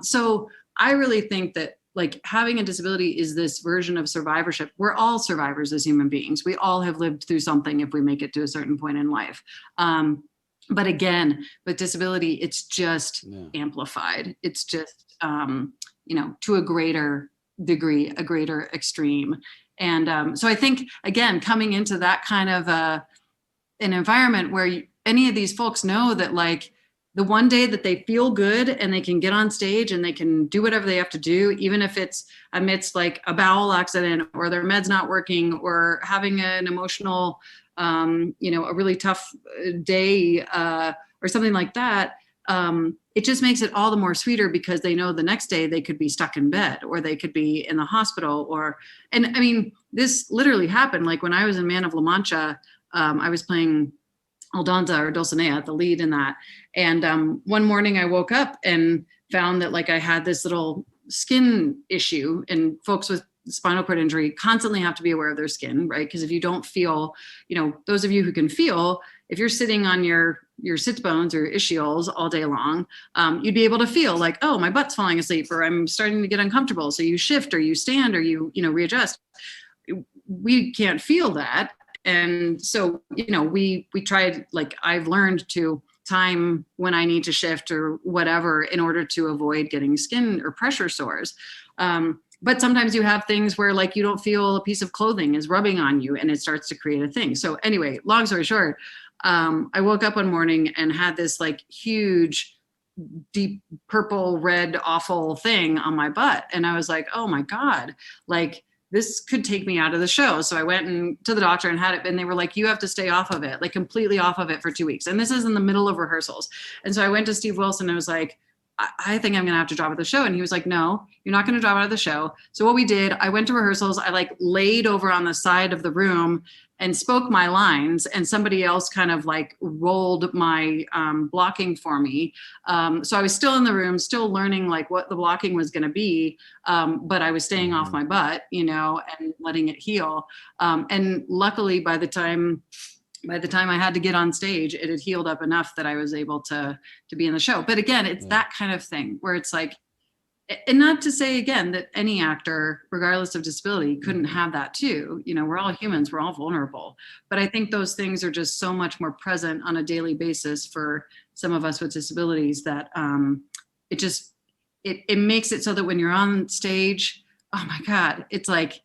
So I really think that like having a disability is this version of survivorship. We're all survivors as human beings. We all have lived through something if we make it to a certain point in life. But again, with disability, it's just Yeah. amplified. It's just, to a greater degree, a greater extreme. And so I think, again, coming into that kind of an environment where any of these folks know that like the one day that they feel good and they can get on stage and they can do whatever they have to do, even if it's amidst like a bowel accident or their meds not working or having an emotional, a really tough day or something like that. It just makes it all the more sweeter because they know the next day they could be stuck in bed or they could be in the hospital and I mean, this literally happened. Like when I was in Man of La Mancha, I was playing Aldonza or Dulcinea, the lead in that. And one morning I woke up and found that like I had this little skin issue, and folks with spinal cord injury constantly have to be aware of their skin, right? Because if you don't feel, those of you who can feel, if you're sitting on your sits bones or ischials all day long, you'd be able to feel like, oh, my butt's falling asleep, or I'm starting to get uncomfortable. So you shift or you stand or you readjust. We can't feel that. And so we tried, like I've learned to time when I need to shift or whatever in order to avoid getting skin or pressure sores. But sometimes you have things where like you don't feel a piece of clothing is rubbing on you and it starts to create a thing. So anyway, long story short, I woke up one morning and had this like huge deep purple red awful thing on my butt, and I was like, oh my God, like this could take me out of the show. So I went to the doctor and had it, and they were like, you have to stay off of it, like completely off of it for 2 weeks. And this is in the middle of rehearsals. And so I went to Steve Wilson and I was like, I think I'm going to have to drop out of the show. And he was like, no, you're not going to drop out of the show. So what we did, I went to rehearsals. I like laid over on the side of the room and spoke my lines, and somebody else kind of like rolled my blocking for me. So I was still in the room, still learning like what the blocking was going to be. But I was staying off Mhm. my butt, and letting it heal. And luckily by the time I had to get on stage, it had healed up enough that I was able to be in the show. But again, it's Yeah. that kind of thing where it's like, and not to say again that any actor, regardless of disability, couldn't Mhm. have that too. We're all humans, we're all vulnerable. But I think those things are just so much more present on a daily basis for some of us with disabilities that it just it makes it so that when you're on stage, oh my God, it's like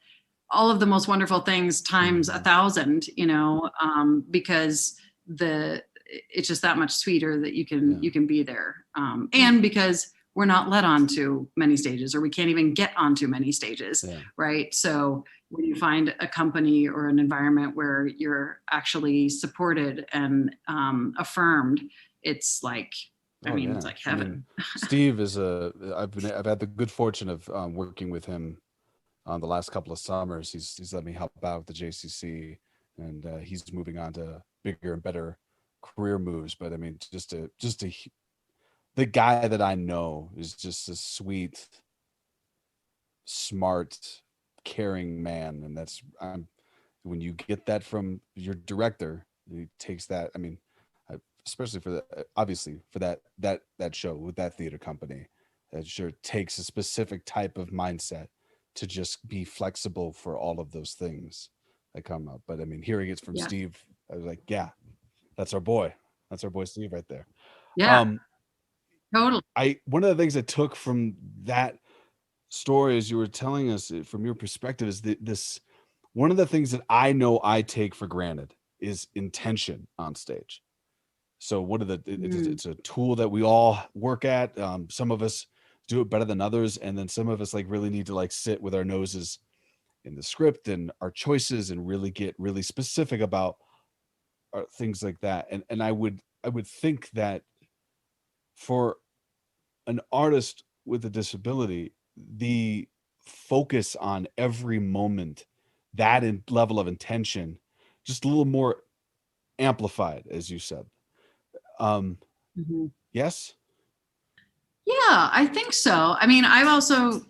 all of the most wonderful things times a Mhm. thousand, because the it's just that much sweeter that you can Yeah. be there, and because we're not let onto many stages, or we can't even get onto many stages, Yeah. right? So when you find a company or an environment where you're actually supported and affirmed, it's like, I Oh mean, it's yeah. like I mean, heaven. Steve is a. I've had the good fortune of working with him on the last couple of summers. He's let me help out with the JCC, and he's moving on to bigger and better career moves. But I mean, the guy that I know is just a sweet, smart, caring man, and that's when you get that from your director, he takes that. I mean, especially for the obviously for that show with that theater company, it sure takes a specific type of mindset to just be flexible for all of those things. that come up. But I mean, hearing it from Yeah. Steve, I was like, yeah, that's our boy. That's our boy Steve right there. Yeah. Um, Totally. one of the things I took from that story, as you were telling us from your perspective, is this one of the things that I know I take for granted is intention on stage. So one of the Mm. it's a tool that we all work at. Some of us do it better than others, and then some of us like really need to like sit with our noses in the script and our choices and really get really specific about things like that. And I would think that for an artist with a disability, the focus on every moment, that level of intention, just a little more amplified, as you said. Um, Mhm. yes. Yeah, I think so. I mean, I've also,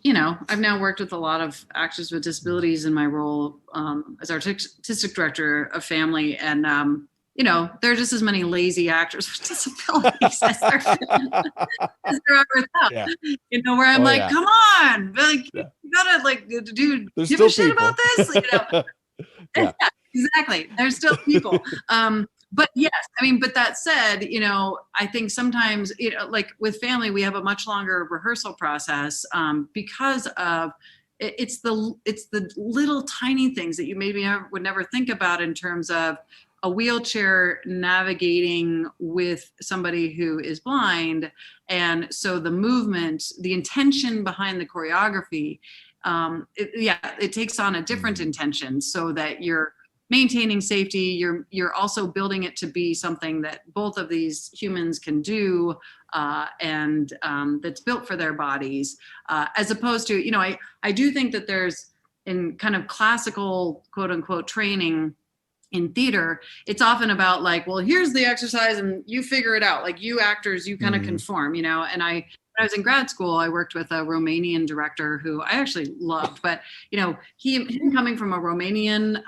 I've now worked with a lot of actors with disabilities in my role as artistic director of family. And, there are just as many lazy actors with disabilities as there, as there are without, Yeah. where I'm Oh like, yeah. come on, like, Yeah. you gotta like, do There's give a still shit about people. this, Yeah. exactly. There's still people. But yes, I mean, but that said, I think sometimes, like with family, we have a much longer rehearsal process because of it's the little tiny things that you maybe would never think about in terms of a wheelchair navigating with somebody who is blind. And so the movement, the intention behind the choreography, it takes on a different intention so that you're maintaining safety. You're also building it to be something that both of these humans can do, and that's built for their bodies, as opposed to, I do think that there's, in kind of classical quote unquote training in theater, it's often about like, well, here's the exercise and you figure it out. Like, you actors, you kind of conform, and when I was in grad school, I worked with a Romanian director who I actually loved, but him coming from a Romanian,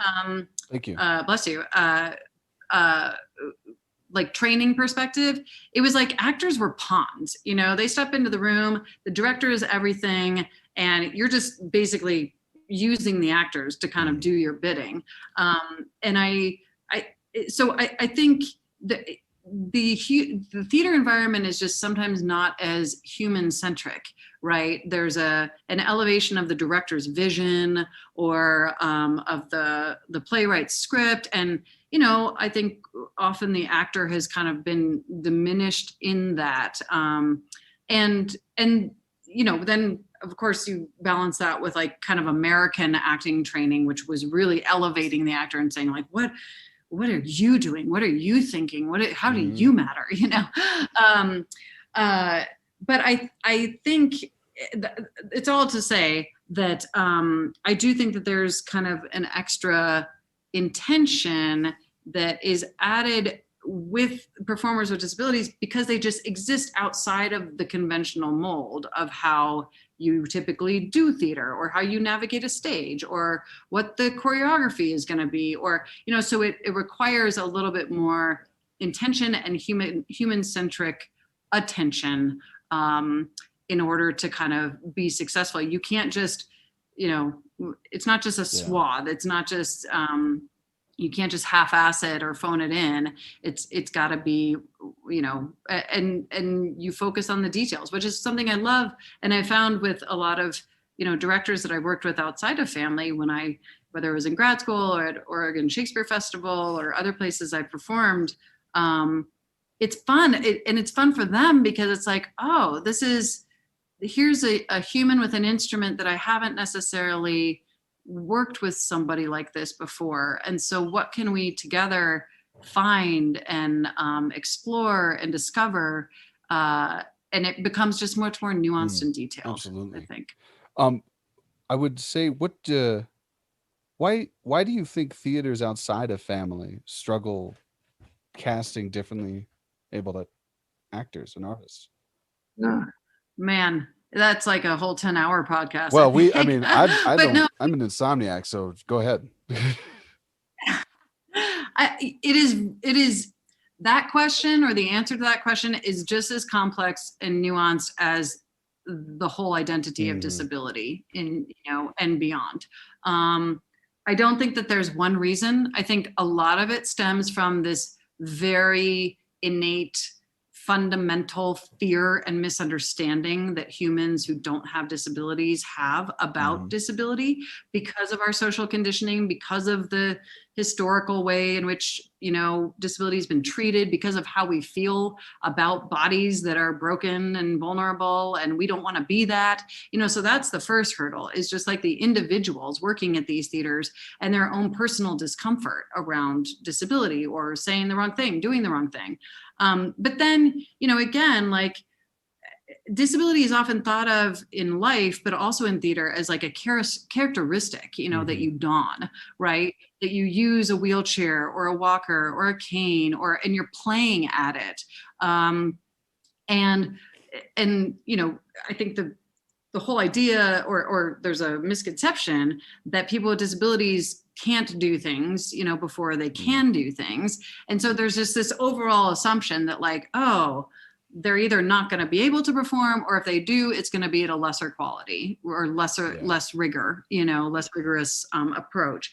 Thank you. bless you, uh, like training perspective, it was like actors were pawns. They step into the room, the director is everything, and you're just basically using the actors to kind of do your bidding. And I think that the theater environment is just sometimes not as human centric, right? There's an elevation of the director's vision or of the playwright's script, and I think often the actor has kind of been diminished in that, and then of course you balance that with like kind of American acting training, which was really elevating the actor and saying like, what are you doing? What are you thinking? How do you matter? Um, but I think it's all to say that I do think that there's kind of an extra intention that is added with performers with disabilities because they just exist outside of the conventional mold of how you typically do theater, or how you navigate a stage, or what the choreography is going to be, or so it requires a little bit more intention and human centric attention, in order to kind of be successful. You can't just, it's not just a swath. It's not just you can't just half-ass it or phone it in. It's got to be, and you focus on the details, which is something I love. And I found with a lot of directors that I worked with outside of family, whether it was in grad school or at Oregon Shakespeare Festival or other places I performed, it's fun. And it's fun for them because it's like, oh, here's a human with an instrument that I haven't necessarily worked with somebody like this before. And so what can we together find and explore and discover? And it becomes just much more nuanced and detailed. Absolutely. I think. I would say, why do you think theaters outside of family struggle casting differently able actors and artists? Man, that's like a whole 10-hour podcast, Well, I think. mean, I But don't, no, I'm an insomniac, so go ahead. it is that question, or the answer to that question, is just as complex and nuanced as the whole identity of disability and beyond. I don't think that there's one reason. I think a lot of it stems from this very innate, fundamental fear and misunderstanding that humans who don't have disabilities have about Mhm. disability because of our social conditioning, because of the historical way in which, disability has been treated, because of how we feel about bodies that are broken and vulnerable, and we don't want to be that. So that's the first hurdle, is just like the individuals working at these theaters and their own personal discomfort around disability or saying the wrong thing, doing the wrong thing. But then, again, like, disability is often thought of in life, but also in theater, as like a characteristic, that Mhm. you don, right? That you use a wheelchair or a walker or a cane, and you're playing at it. Um, and I think the whole idea, or there's a misconception that people with disabilities can't do things, before they Mhm. can do things. And so there's just this overall assumption that, like, oh, they're either not going to be able to perform, or if they do, it's going to be at a lesser quality or Yeah. less rigor, less rigorous approach.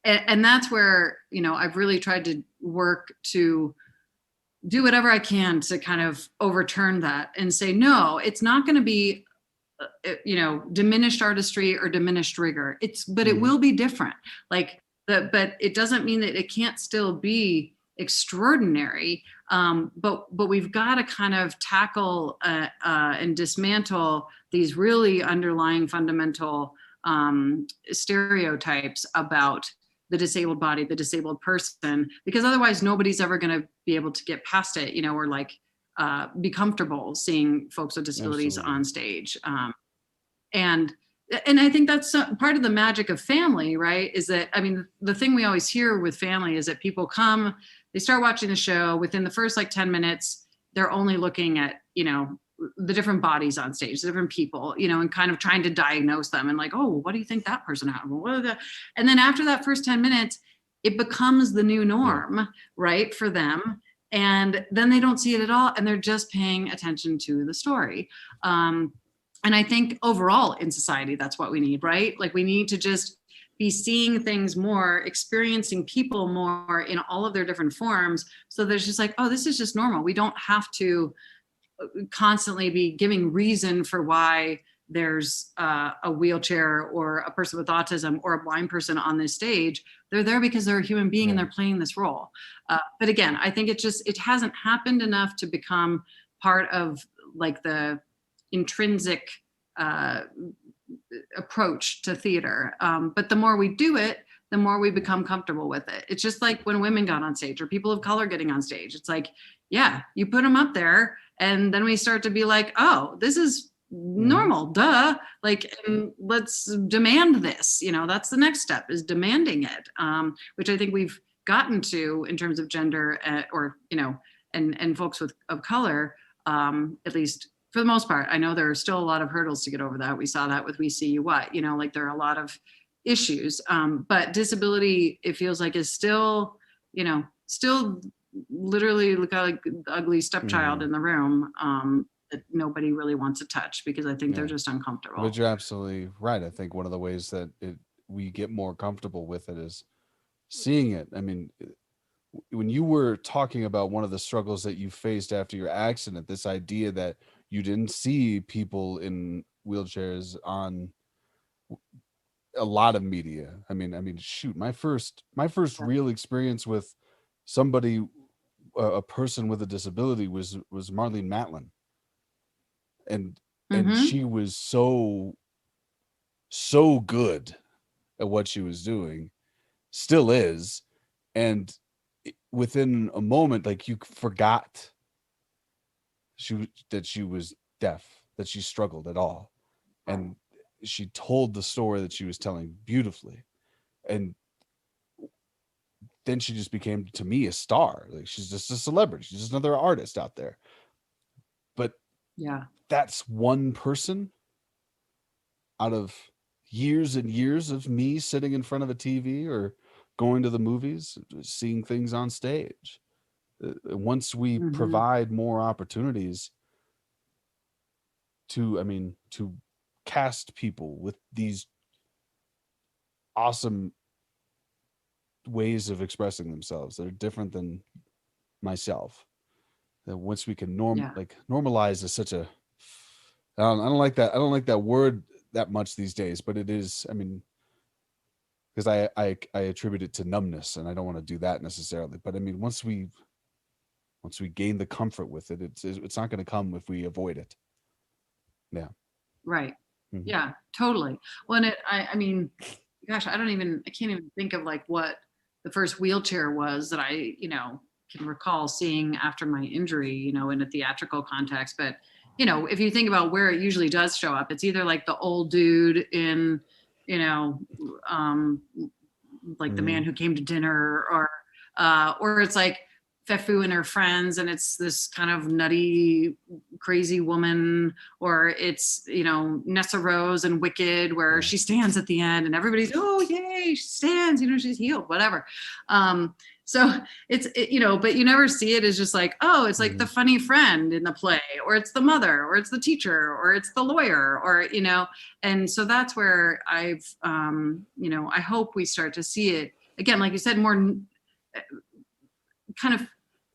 And that's where, I've really tried to work to do whatever I can to kind of overturn that and say, no, it's not going to be diminished artistry or diminished rigor. But it Mhm. will be different. Like, but it doesn't mean that it can't still be extraordinary. But we've got to kind of tackle and dismantle these really underlying fundamental stereotypes about the disabled body, the disabled person, because otherwise nobody's ever going to be able to get past it, or like be comfortable seeing folks with disabilities Absolutely. on stage. And I think that's part of the magic of family, right? Is that, I mean, the thing we always hear with family is that people come, they start watching the show, within the first like 10 minutes, they're only looking at, the different bodies on stage, the different people, and kind of trying to diagnose them, and like, oh, what do you think that person had? Well, what are the... And then after that first 10 minutes, it becomes the new Yeah. norm, right, for them. And then they don't see it at all, and they're just paying attention to the story. And I think overall in society, that's what we need, right? Like, we need to just be seeing things more, experiencing people more in all of their different forms. So there's just like, oh, this is just normal. We don't have to constantly be giving reason for why there's a wheelchair or a person with autism or a blind person on this stage. They're there because they're a human being and Yeah. they're playing this role. But again, I think it hasn't happened enough to become part of like the intrinsic uh, approach to theater. But the more we do it, the more we become comfortable with it. It's just like when women got on stage or people of color getting on stage. It's like, yeah, you put them up there, and then we start to be like, oh, this is Mhm. normal, duh. Like, let's demand this. That's the next step, is demanding it, which I think we've gotten to in terms of gender, or and folks of color, at least for the most part. I know there are still a lot of hurdles to get over that. We saw that with We See You What, like, there are a lot of issues. But disability, it feels like, is still, still literally look like the ugly stepchild Mhm. in the room, that nobody really wants to touch because I think they're Yeah. just But uncomfortable. you're absolutely right. I think one of the ways that we get more comfortable with it is seeing it. I mean, when you were talking about one of the struggles that you faced after your accident, this idea that you didn't see people in wheelchairs on a lot of media. I mean, shoot, my first real experience with somebody, a person with a disability, was Marlene Matlin, and Mm-hmm. she was so good at what she was doing, still is, and within a moment, like, you forgot that she was deaf, that she struggled at all, and she told the story that she was telling beautifully, and then she just became, to me, a star. Like, she's just a celebrity. She's just another artist out there. But Yeah. that's one person out of years and years of me sitting in front of a TV or going to the movies, seeing things on stage. Once we Mm-hmm. provide more opportunities to cast people with these awesome ways of expressing themselves that are different than myself. That once we can Yeah. normalize is such a I don't like that. I don't like that word that much these days, but it is. I mean, because I attribute it to numbness, and I don't want to do that necessarily. But I mean, once we gain the comfort with it, it's not going to come if we avoid it. Yeah. Right. Hmm. Yeah, totally. Well, and I mean, gosh, I can't even think of like what the first wheelchair was that can recall seeing after my injury, in a theatrical context. But, if you think about where it usually does show up, it's either like the old dude in, you know, um, like the man Hmm. who came to dinner, or it's like Fefu and her friends, and it's this kind of nutty, crazy woman, or it's Nessa Rose and Wicked, where Yeah. she stands at the end, and everybody's oh yay, she stands, she's healed, whatever. So but you never see it as just like, oh, it's like Hmm. the funny friend in the play, or it's the mother, or it's the teacher, or it's the lawyer, or and so that's where I hope we start to see it again, like you said, more kind of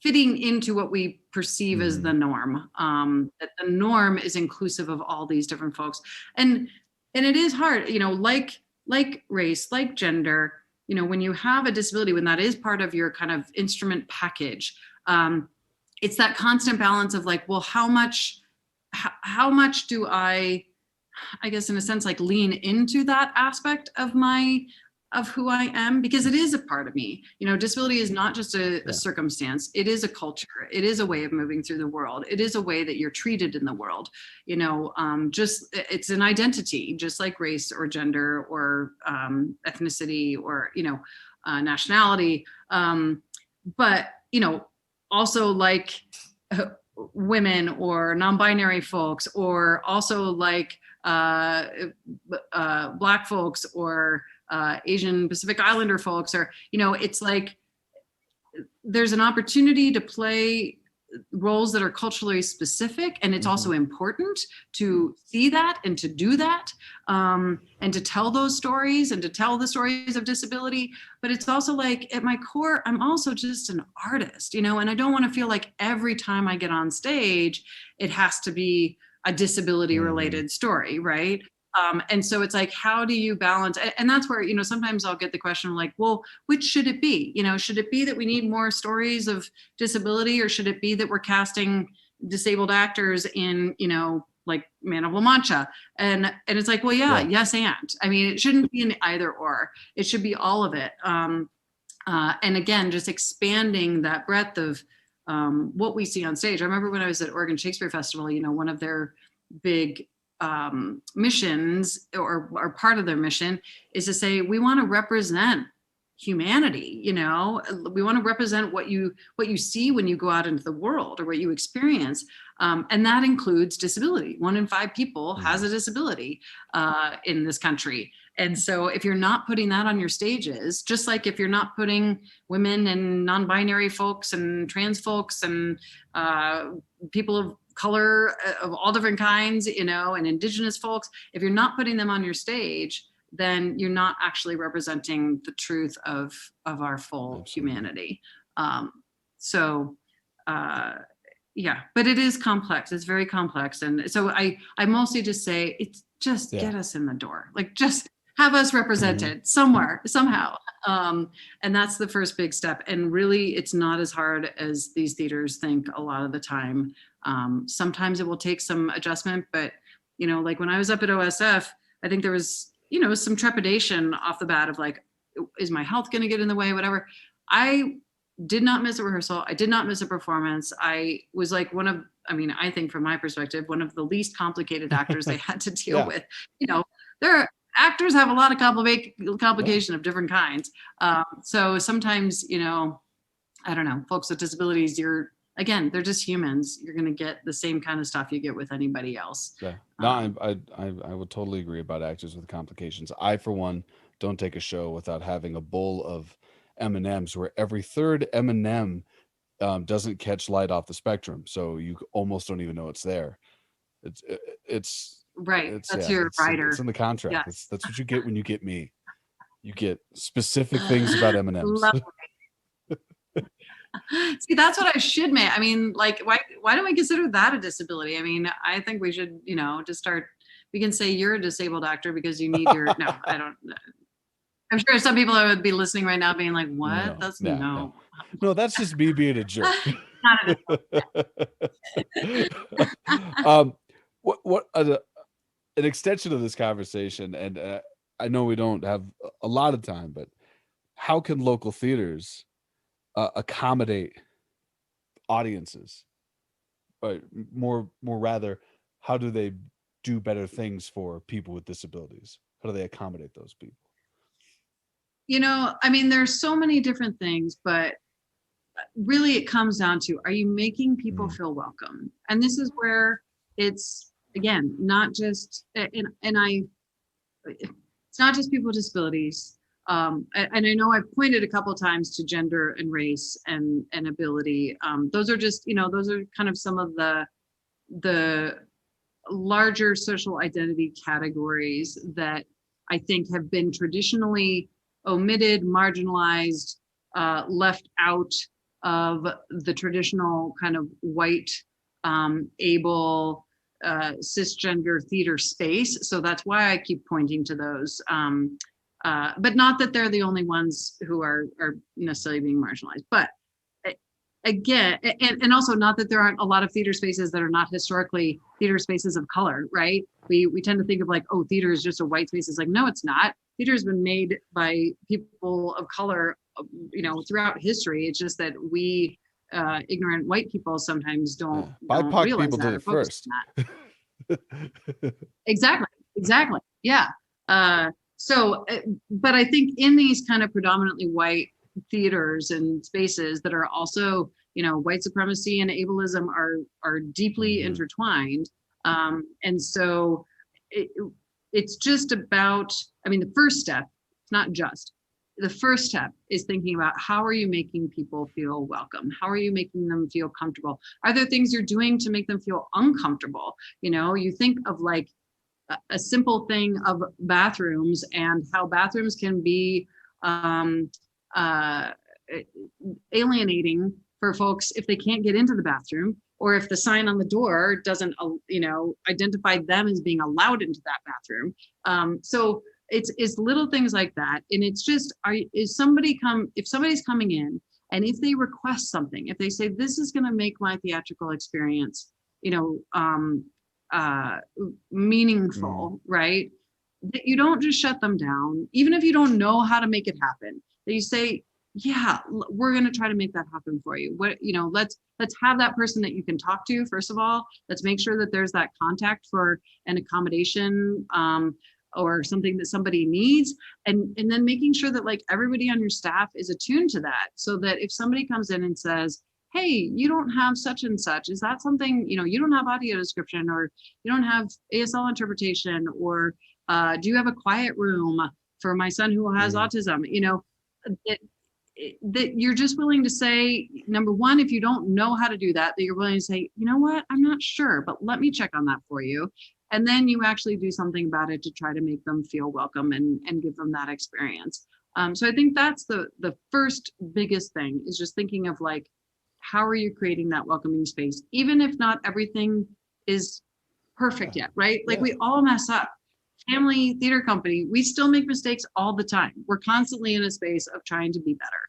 fitting into what we perceive as Hmm. the norm. That the norm is inclusive of all these different folks, and it is hard, like race, like gender. When you have a disability, when that is part of your kind of instrument package, it's that constant balance of like, well, how much do I guess in a sense like lean into that aspect of who I am, because it is a part of me. Disability is not just a Yeah. circumstance. It is a culture. It is a way of moving through the world. It is a way that you're treated in the world. Just it's an identity, just like race or gender or ethnicity or nationality. But also like women or non-binary folks, or also like Black folks, or Asian Pacific Islander folks, or it's like there's an opportunity to play roles that are culturally specific, and it's Hmm. also important to see that and to do that, and to tell those stories and to tell the stories of disability. But it's also like, at my core, I'm also just an artist, and I don't want to feel like every time I get on stage it has to be a disability Hmm. related story, right? And so it's like, how do you balance? And that's where sometimes I'll get the question like, well, which should it be? Should it be that we need more stories of disability, or should it be that we're casting disabled actors in like Man of La Mancha? And it's like, well, yeah, Yeah. yes, and I mean, it shouldn't be an either or. It should be all of it. And again, just expanding that breadth of what we see on stage. I remember when I was at Oregon Shakespeare Festival, one of their big missions, or part of their mission, is to say we want to represent humanity. We want to represent what you see when you go out into the world, or what you experience, and that includes disability. 1 in 5 people has Hmm. a disability in this country. And so if you're not putting that on your stages, just like if you're not putting women and non-binary folks and trans folks and people of color of all different kinds, and indigenous folks, if you're not putting them on your stage, then you're not actually representing the truth of our full Absolutely. humanity. Um, so uh, yeah, but it is complex. It's very complex. And so I mostly just say, it's just Yeah. get us in the door, like just have us Hmm. represented somewhere, somehow. And that's the first big step. And really, it's not as hard as these theaters think a lot of the time. Sometimes it will take some adjustment, but like when I was up at OSF, I think there was some trepidation off the bat of like, is my health going to get in the way, whatever. I did not miss a rehearsal. I did not miss a performance. I was like I think from my perspective, one of the least complicated actors they had to deal Yeah. with. There are actors have a lot of Yeah. complication of different kinds. So sometimes, I don't know, folks with disabilities, they're just humans. You're going to get the same kind of stuff you get with anybody else. Yeah. No, Um, I would totally agree about actors with complications. I, for one, don't take a show without having a bowl of M&Ms where every third M&M doesn't catch light off the spectrum, so you almost don't even know it's there. It's it's right. it's That's yeah, your it's writer. in the contract. Yes. That's what you get when you get me. You get specific things about M&Ms. Love. See, that's what I should make. I mean, like, why don't we consider that a disability? I mean, I think we should, just start. We can say you're a disabled actor because you need your. No, I don't. I'm sure some people would be listening right now, being like, "What? No, That's no, no." no. That's just me being a jerk. Not What an extension of this conversation, and I know we don't have a lot of time, but how can local theaters accommodate audiences? But more rather, how do they do better things for people with disabilities? How do they accommodate those people? I mean, there's so many different things, but really it comes down to, are you making people feel welcome? And this is where it's, again, not just, and I, it's not just people with disabilities. And I know I've pointed a couple of times to gender and race and ability. Those are just, those are kind of some of the larger social identity categories that I think have been traditionally omitted, marginalized, left out of the traditional kind of white, able, cisgender theater space. So that's why I keep pointing to those. But not that they're the only ones who are necessarily being marginalized. But again, and also not that there aren't a lot of theater spaces that are not historically theater spaces of color, right? We tend to think of like, oh, theater is just a white space. It's like, no, it's not. Theater has been made by people of color, throughout history. It's just that we ignorant white people sometimes don't BIPOC realize people that did it first. Exactly. Yeah. So, but I think in these kind of predominantly white theaters and spaces that are also, white supremacy and ableism are deeply intertwined. And so it's just about, I mean, the first step, it's not just, the first step is thinking about how are you making people feel welcome? How are you making them feel comfortable? Are there things you're doing to make them feel uncomfortable? You think of like a simple thing of bathrooms and how bathrooms can be alienating for folks if they can't get into the bathroom, or if the sign on the door doesn't, identify them as being allowed into that bathroom. So it's little things like that. And it's just, if somebody's coming in and if they request something, if they say, this is going to make my theatrical experience, meaningful, right? That you don't just shut them down, even if you don't know how to make it happen, that you say, yeah, we're going to try to make that happen for you. Let's have that person that you can talk to. First of all, let's make sure that there's that contact for an accommodation, or something that somebody needs. And then making sure that like everybody on your staff is attuned to that, so that if somebody comes in and says, hey, you don't have such and such, is that something, you don't have audio description, or you don't have ASL interpretation, or do you have a quiet room for my son who has autism? That you're just willing to say, number one, if you don't know how to do that, that you're willing to say, you know what, I'm not sure, but let me check on that for you. And then you actually do something about it to try to make them feel welcome and give them that experience. So I think that's the first biggest thing, is just thinking of like, how are you creating that welcoming space? Even if not everything is perfect yet, right? Like we all mess up. Family theater company, we still make mistakes all the time. We're constantly in a space of trying to be better.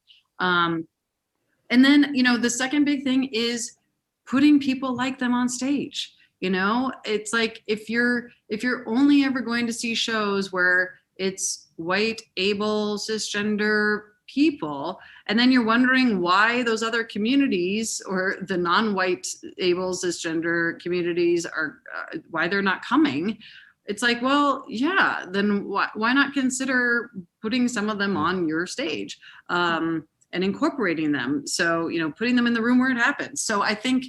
And then, the second big thing is putting people like them on stage. It's like, if you're only ever going to see shows where it's white, able, cisgender people, and then you're wondering why those other communities, or the non-white, able, cisgender communities are, why they're not coming. It's like, well, yeah, then why not consider putting some of them on your stage, and incorporating them? So, putting them in the room where it happens. So I think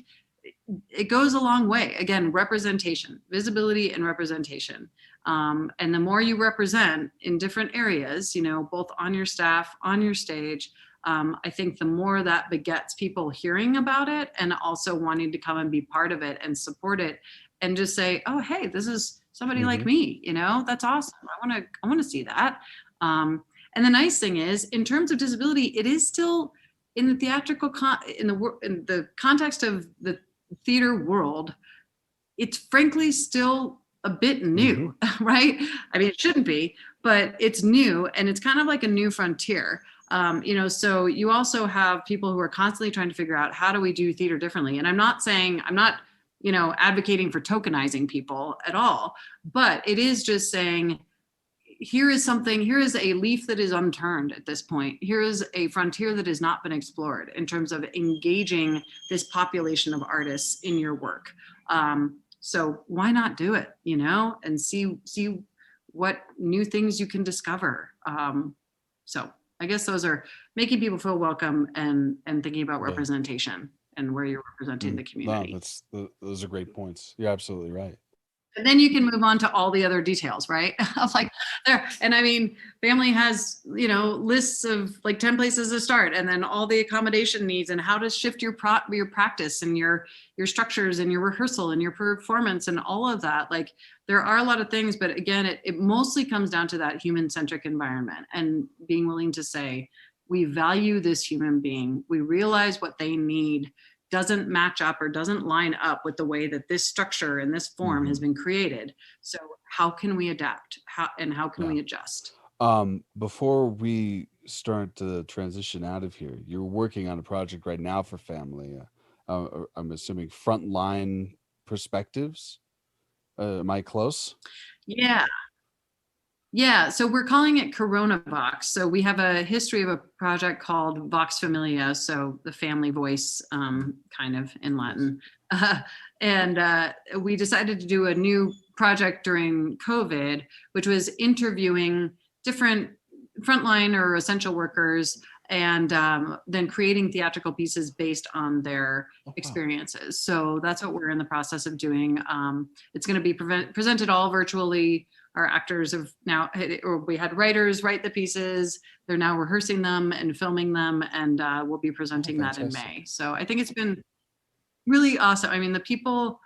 it goes a long way. Again, representation, visibility and representation. And the more you represent in different areas, both on your staff, on your stage, I think the more that begets people hearing about it and also wanting to come and be part of it and support it, and just say, oh, hey, this is somebody like me, that's awesome. I want to see that. And the nice thing is, in terms of disability, it is still in the theatrical in the context of the theater world, it's frankly still a bit new, right? I mean, it shouldn't be, but it's new, and it's kind of like a new frontier. So you also have people who are constantly trying to figure out, how do we do theater differently? And I'm not advocating for tokenizing people at all, but it is just saying, here is a leaf that is unturned at this point. Here is a frontier that has not been explored in terms of engaging this population of artists in your work. So why not do it, and see what new things you can discover. So I guess those are making people feel welcome and thinking about representation and where you're representing the community. No, those are great points. You're absolutely right. And then you can move on to all the other details, right? And I mean, family has, lists of like 10 places to start, and then all the accommodation needs and how to shift your practice and your structures and your rehearsal and your performance and all of that. Like, there are a lot of things, but again, it mostly comes down to that human-centric environment and being willing to say, we value this human being. We realize what they need doesn't match up or doesn't line up with the way that this structure and this form has been created. So how can we adapt? How can we adjust? Before we start to transition out of here, you're working on a project right now for family. I'm assuming Frontline Perspectives. Am I close? Yeah, so we're calling it Corona Vox. So we have a history of a project called Vox Familia, so the family voice, kind of in Latin. And we decided to do a new project during COVID, which was interviewing different frontline or essential workers, and then creating theatrical pieces based on their experiences. So that's what we're in the process of doing. It's going to be presented all virtually. Our actors have now, or we had writers write the pieces. They're now rehearsing them and filming them, and we'll be presenting that in May. So I think it's been really awesome. I mean, the people,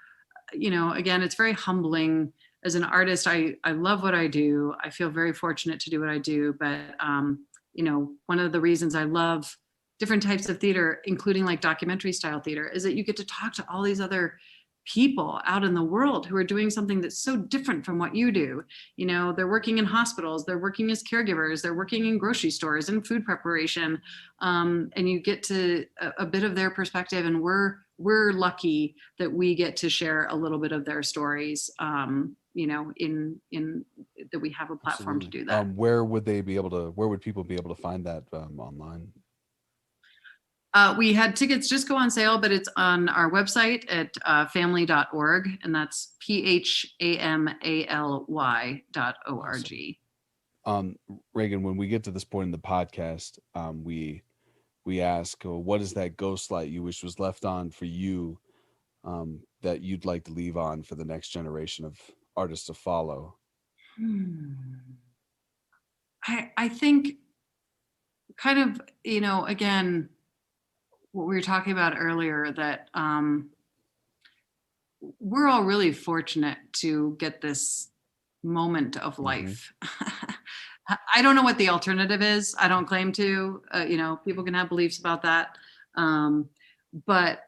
again, it's very humbling. As an artist, I love what I do. I feel very fortunate to do what I do. But, one of the reasons I love different types of theater, including like documentary style theater, is that you get to talk to all these other people out in the world who are doing something that's so different from what you do. They're working in hospitals, they're working as caregivers, they're working in grocery stores and food preparation. And you get to a bit of their perspective, and we're lucky that we get to share a little bit of their stories, in that we have a platform to do that. Where would people be able to find that online? We had tickets just go on sale, but it's on our website at family.org, and that's PHAMALY.org. Regan, when we get to this point in the podcast, we ask, what is that ghost light you wish was left on for you, that you'd like to leave on for the next generation of artists to follow? I think kind of, again, what we were talking about earlier, that we're all really fortunate to get this moment of life. I don't know what the alternative is. I don't claim to. People can have beliefs about that. But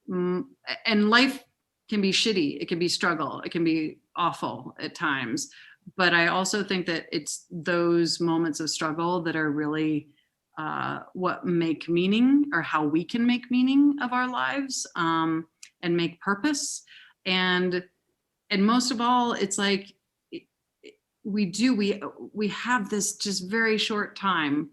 life can be shitty. It can be struggle. It can be awful at times. But I also think that it's those moments of struggle that are really what make meaning, or how we can make meaning of our lives, and make purpose. And most of all, it's like we have this just very short time,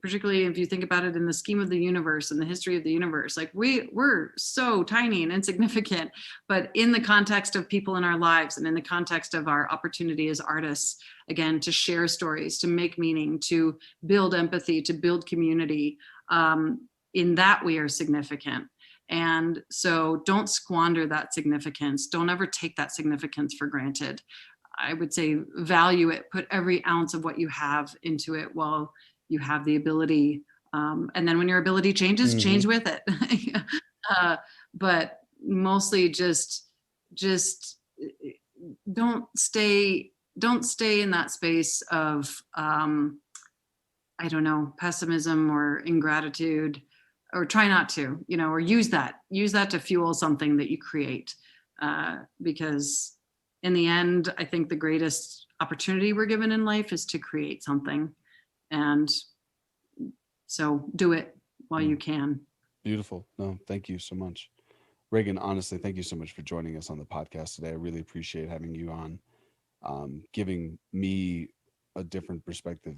particularly if you think about it in the scheme of the universe and the history of the universe. Like, we're so tiny and insignificant, but in the context of people in our lives and in the context of our opportunity as artists, again, to share stories, to make meaning, to build empathy, to build community, in that we are significant. And so don't squander that significance. Don't ever take that significance for granted. I would say value it, put every ounce of what you have into it while you have the ability. And then when your ability changes, change with it. But mostly just don't stay don't stay in that space of I don't know, pessimism or ingratitude, or try not to, or use that to fuel something that you create. Because in the end, I think the greatest opportunity we're given in life is to create something. And so do it while you Mm, can. beautiful. No, thank you so much. Reagan, honestly, thank you so much for joining us on the podcast today. I really appreciate having you on, giving me a different perspective.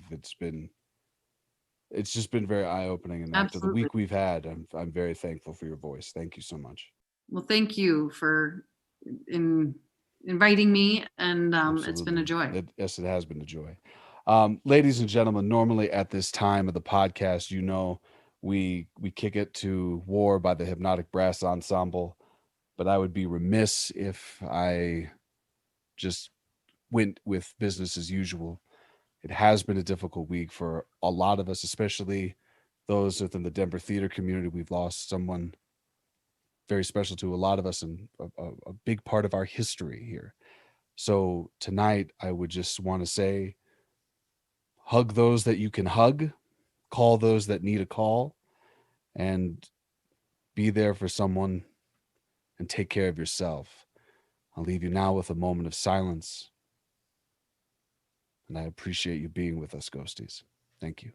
It's just been very eye opening, and after the Absolutely. week we've had, I'm very thankful for your voice. Thank you so much. Well, thank you for in, inviting me, and it's been a Absolutely. joy. Yes, it has been a joy. Ladies and gentlemen, normally at this time of the podcast, we kick it to War by the Hypnotic Brass Ensemble, but I would be remiss if I just went with business as usual. It has been a difficult week for a lot of us, especially those within the Denver theater community. We've lost someone very special to a lot of us and a big part of our history here. So tonight, I would just want to say hug those that you can hug, call those that need a call, and be there for someone and take care of yourself. I'll leave you now with a moment of silence, and I appreciate you being with us, Ghosties. Thank you.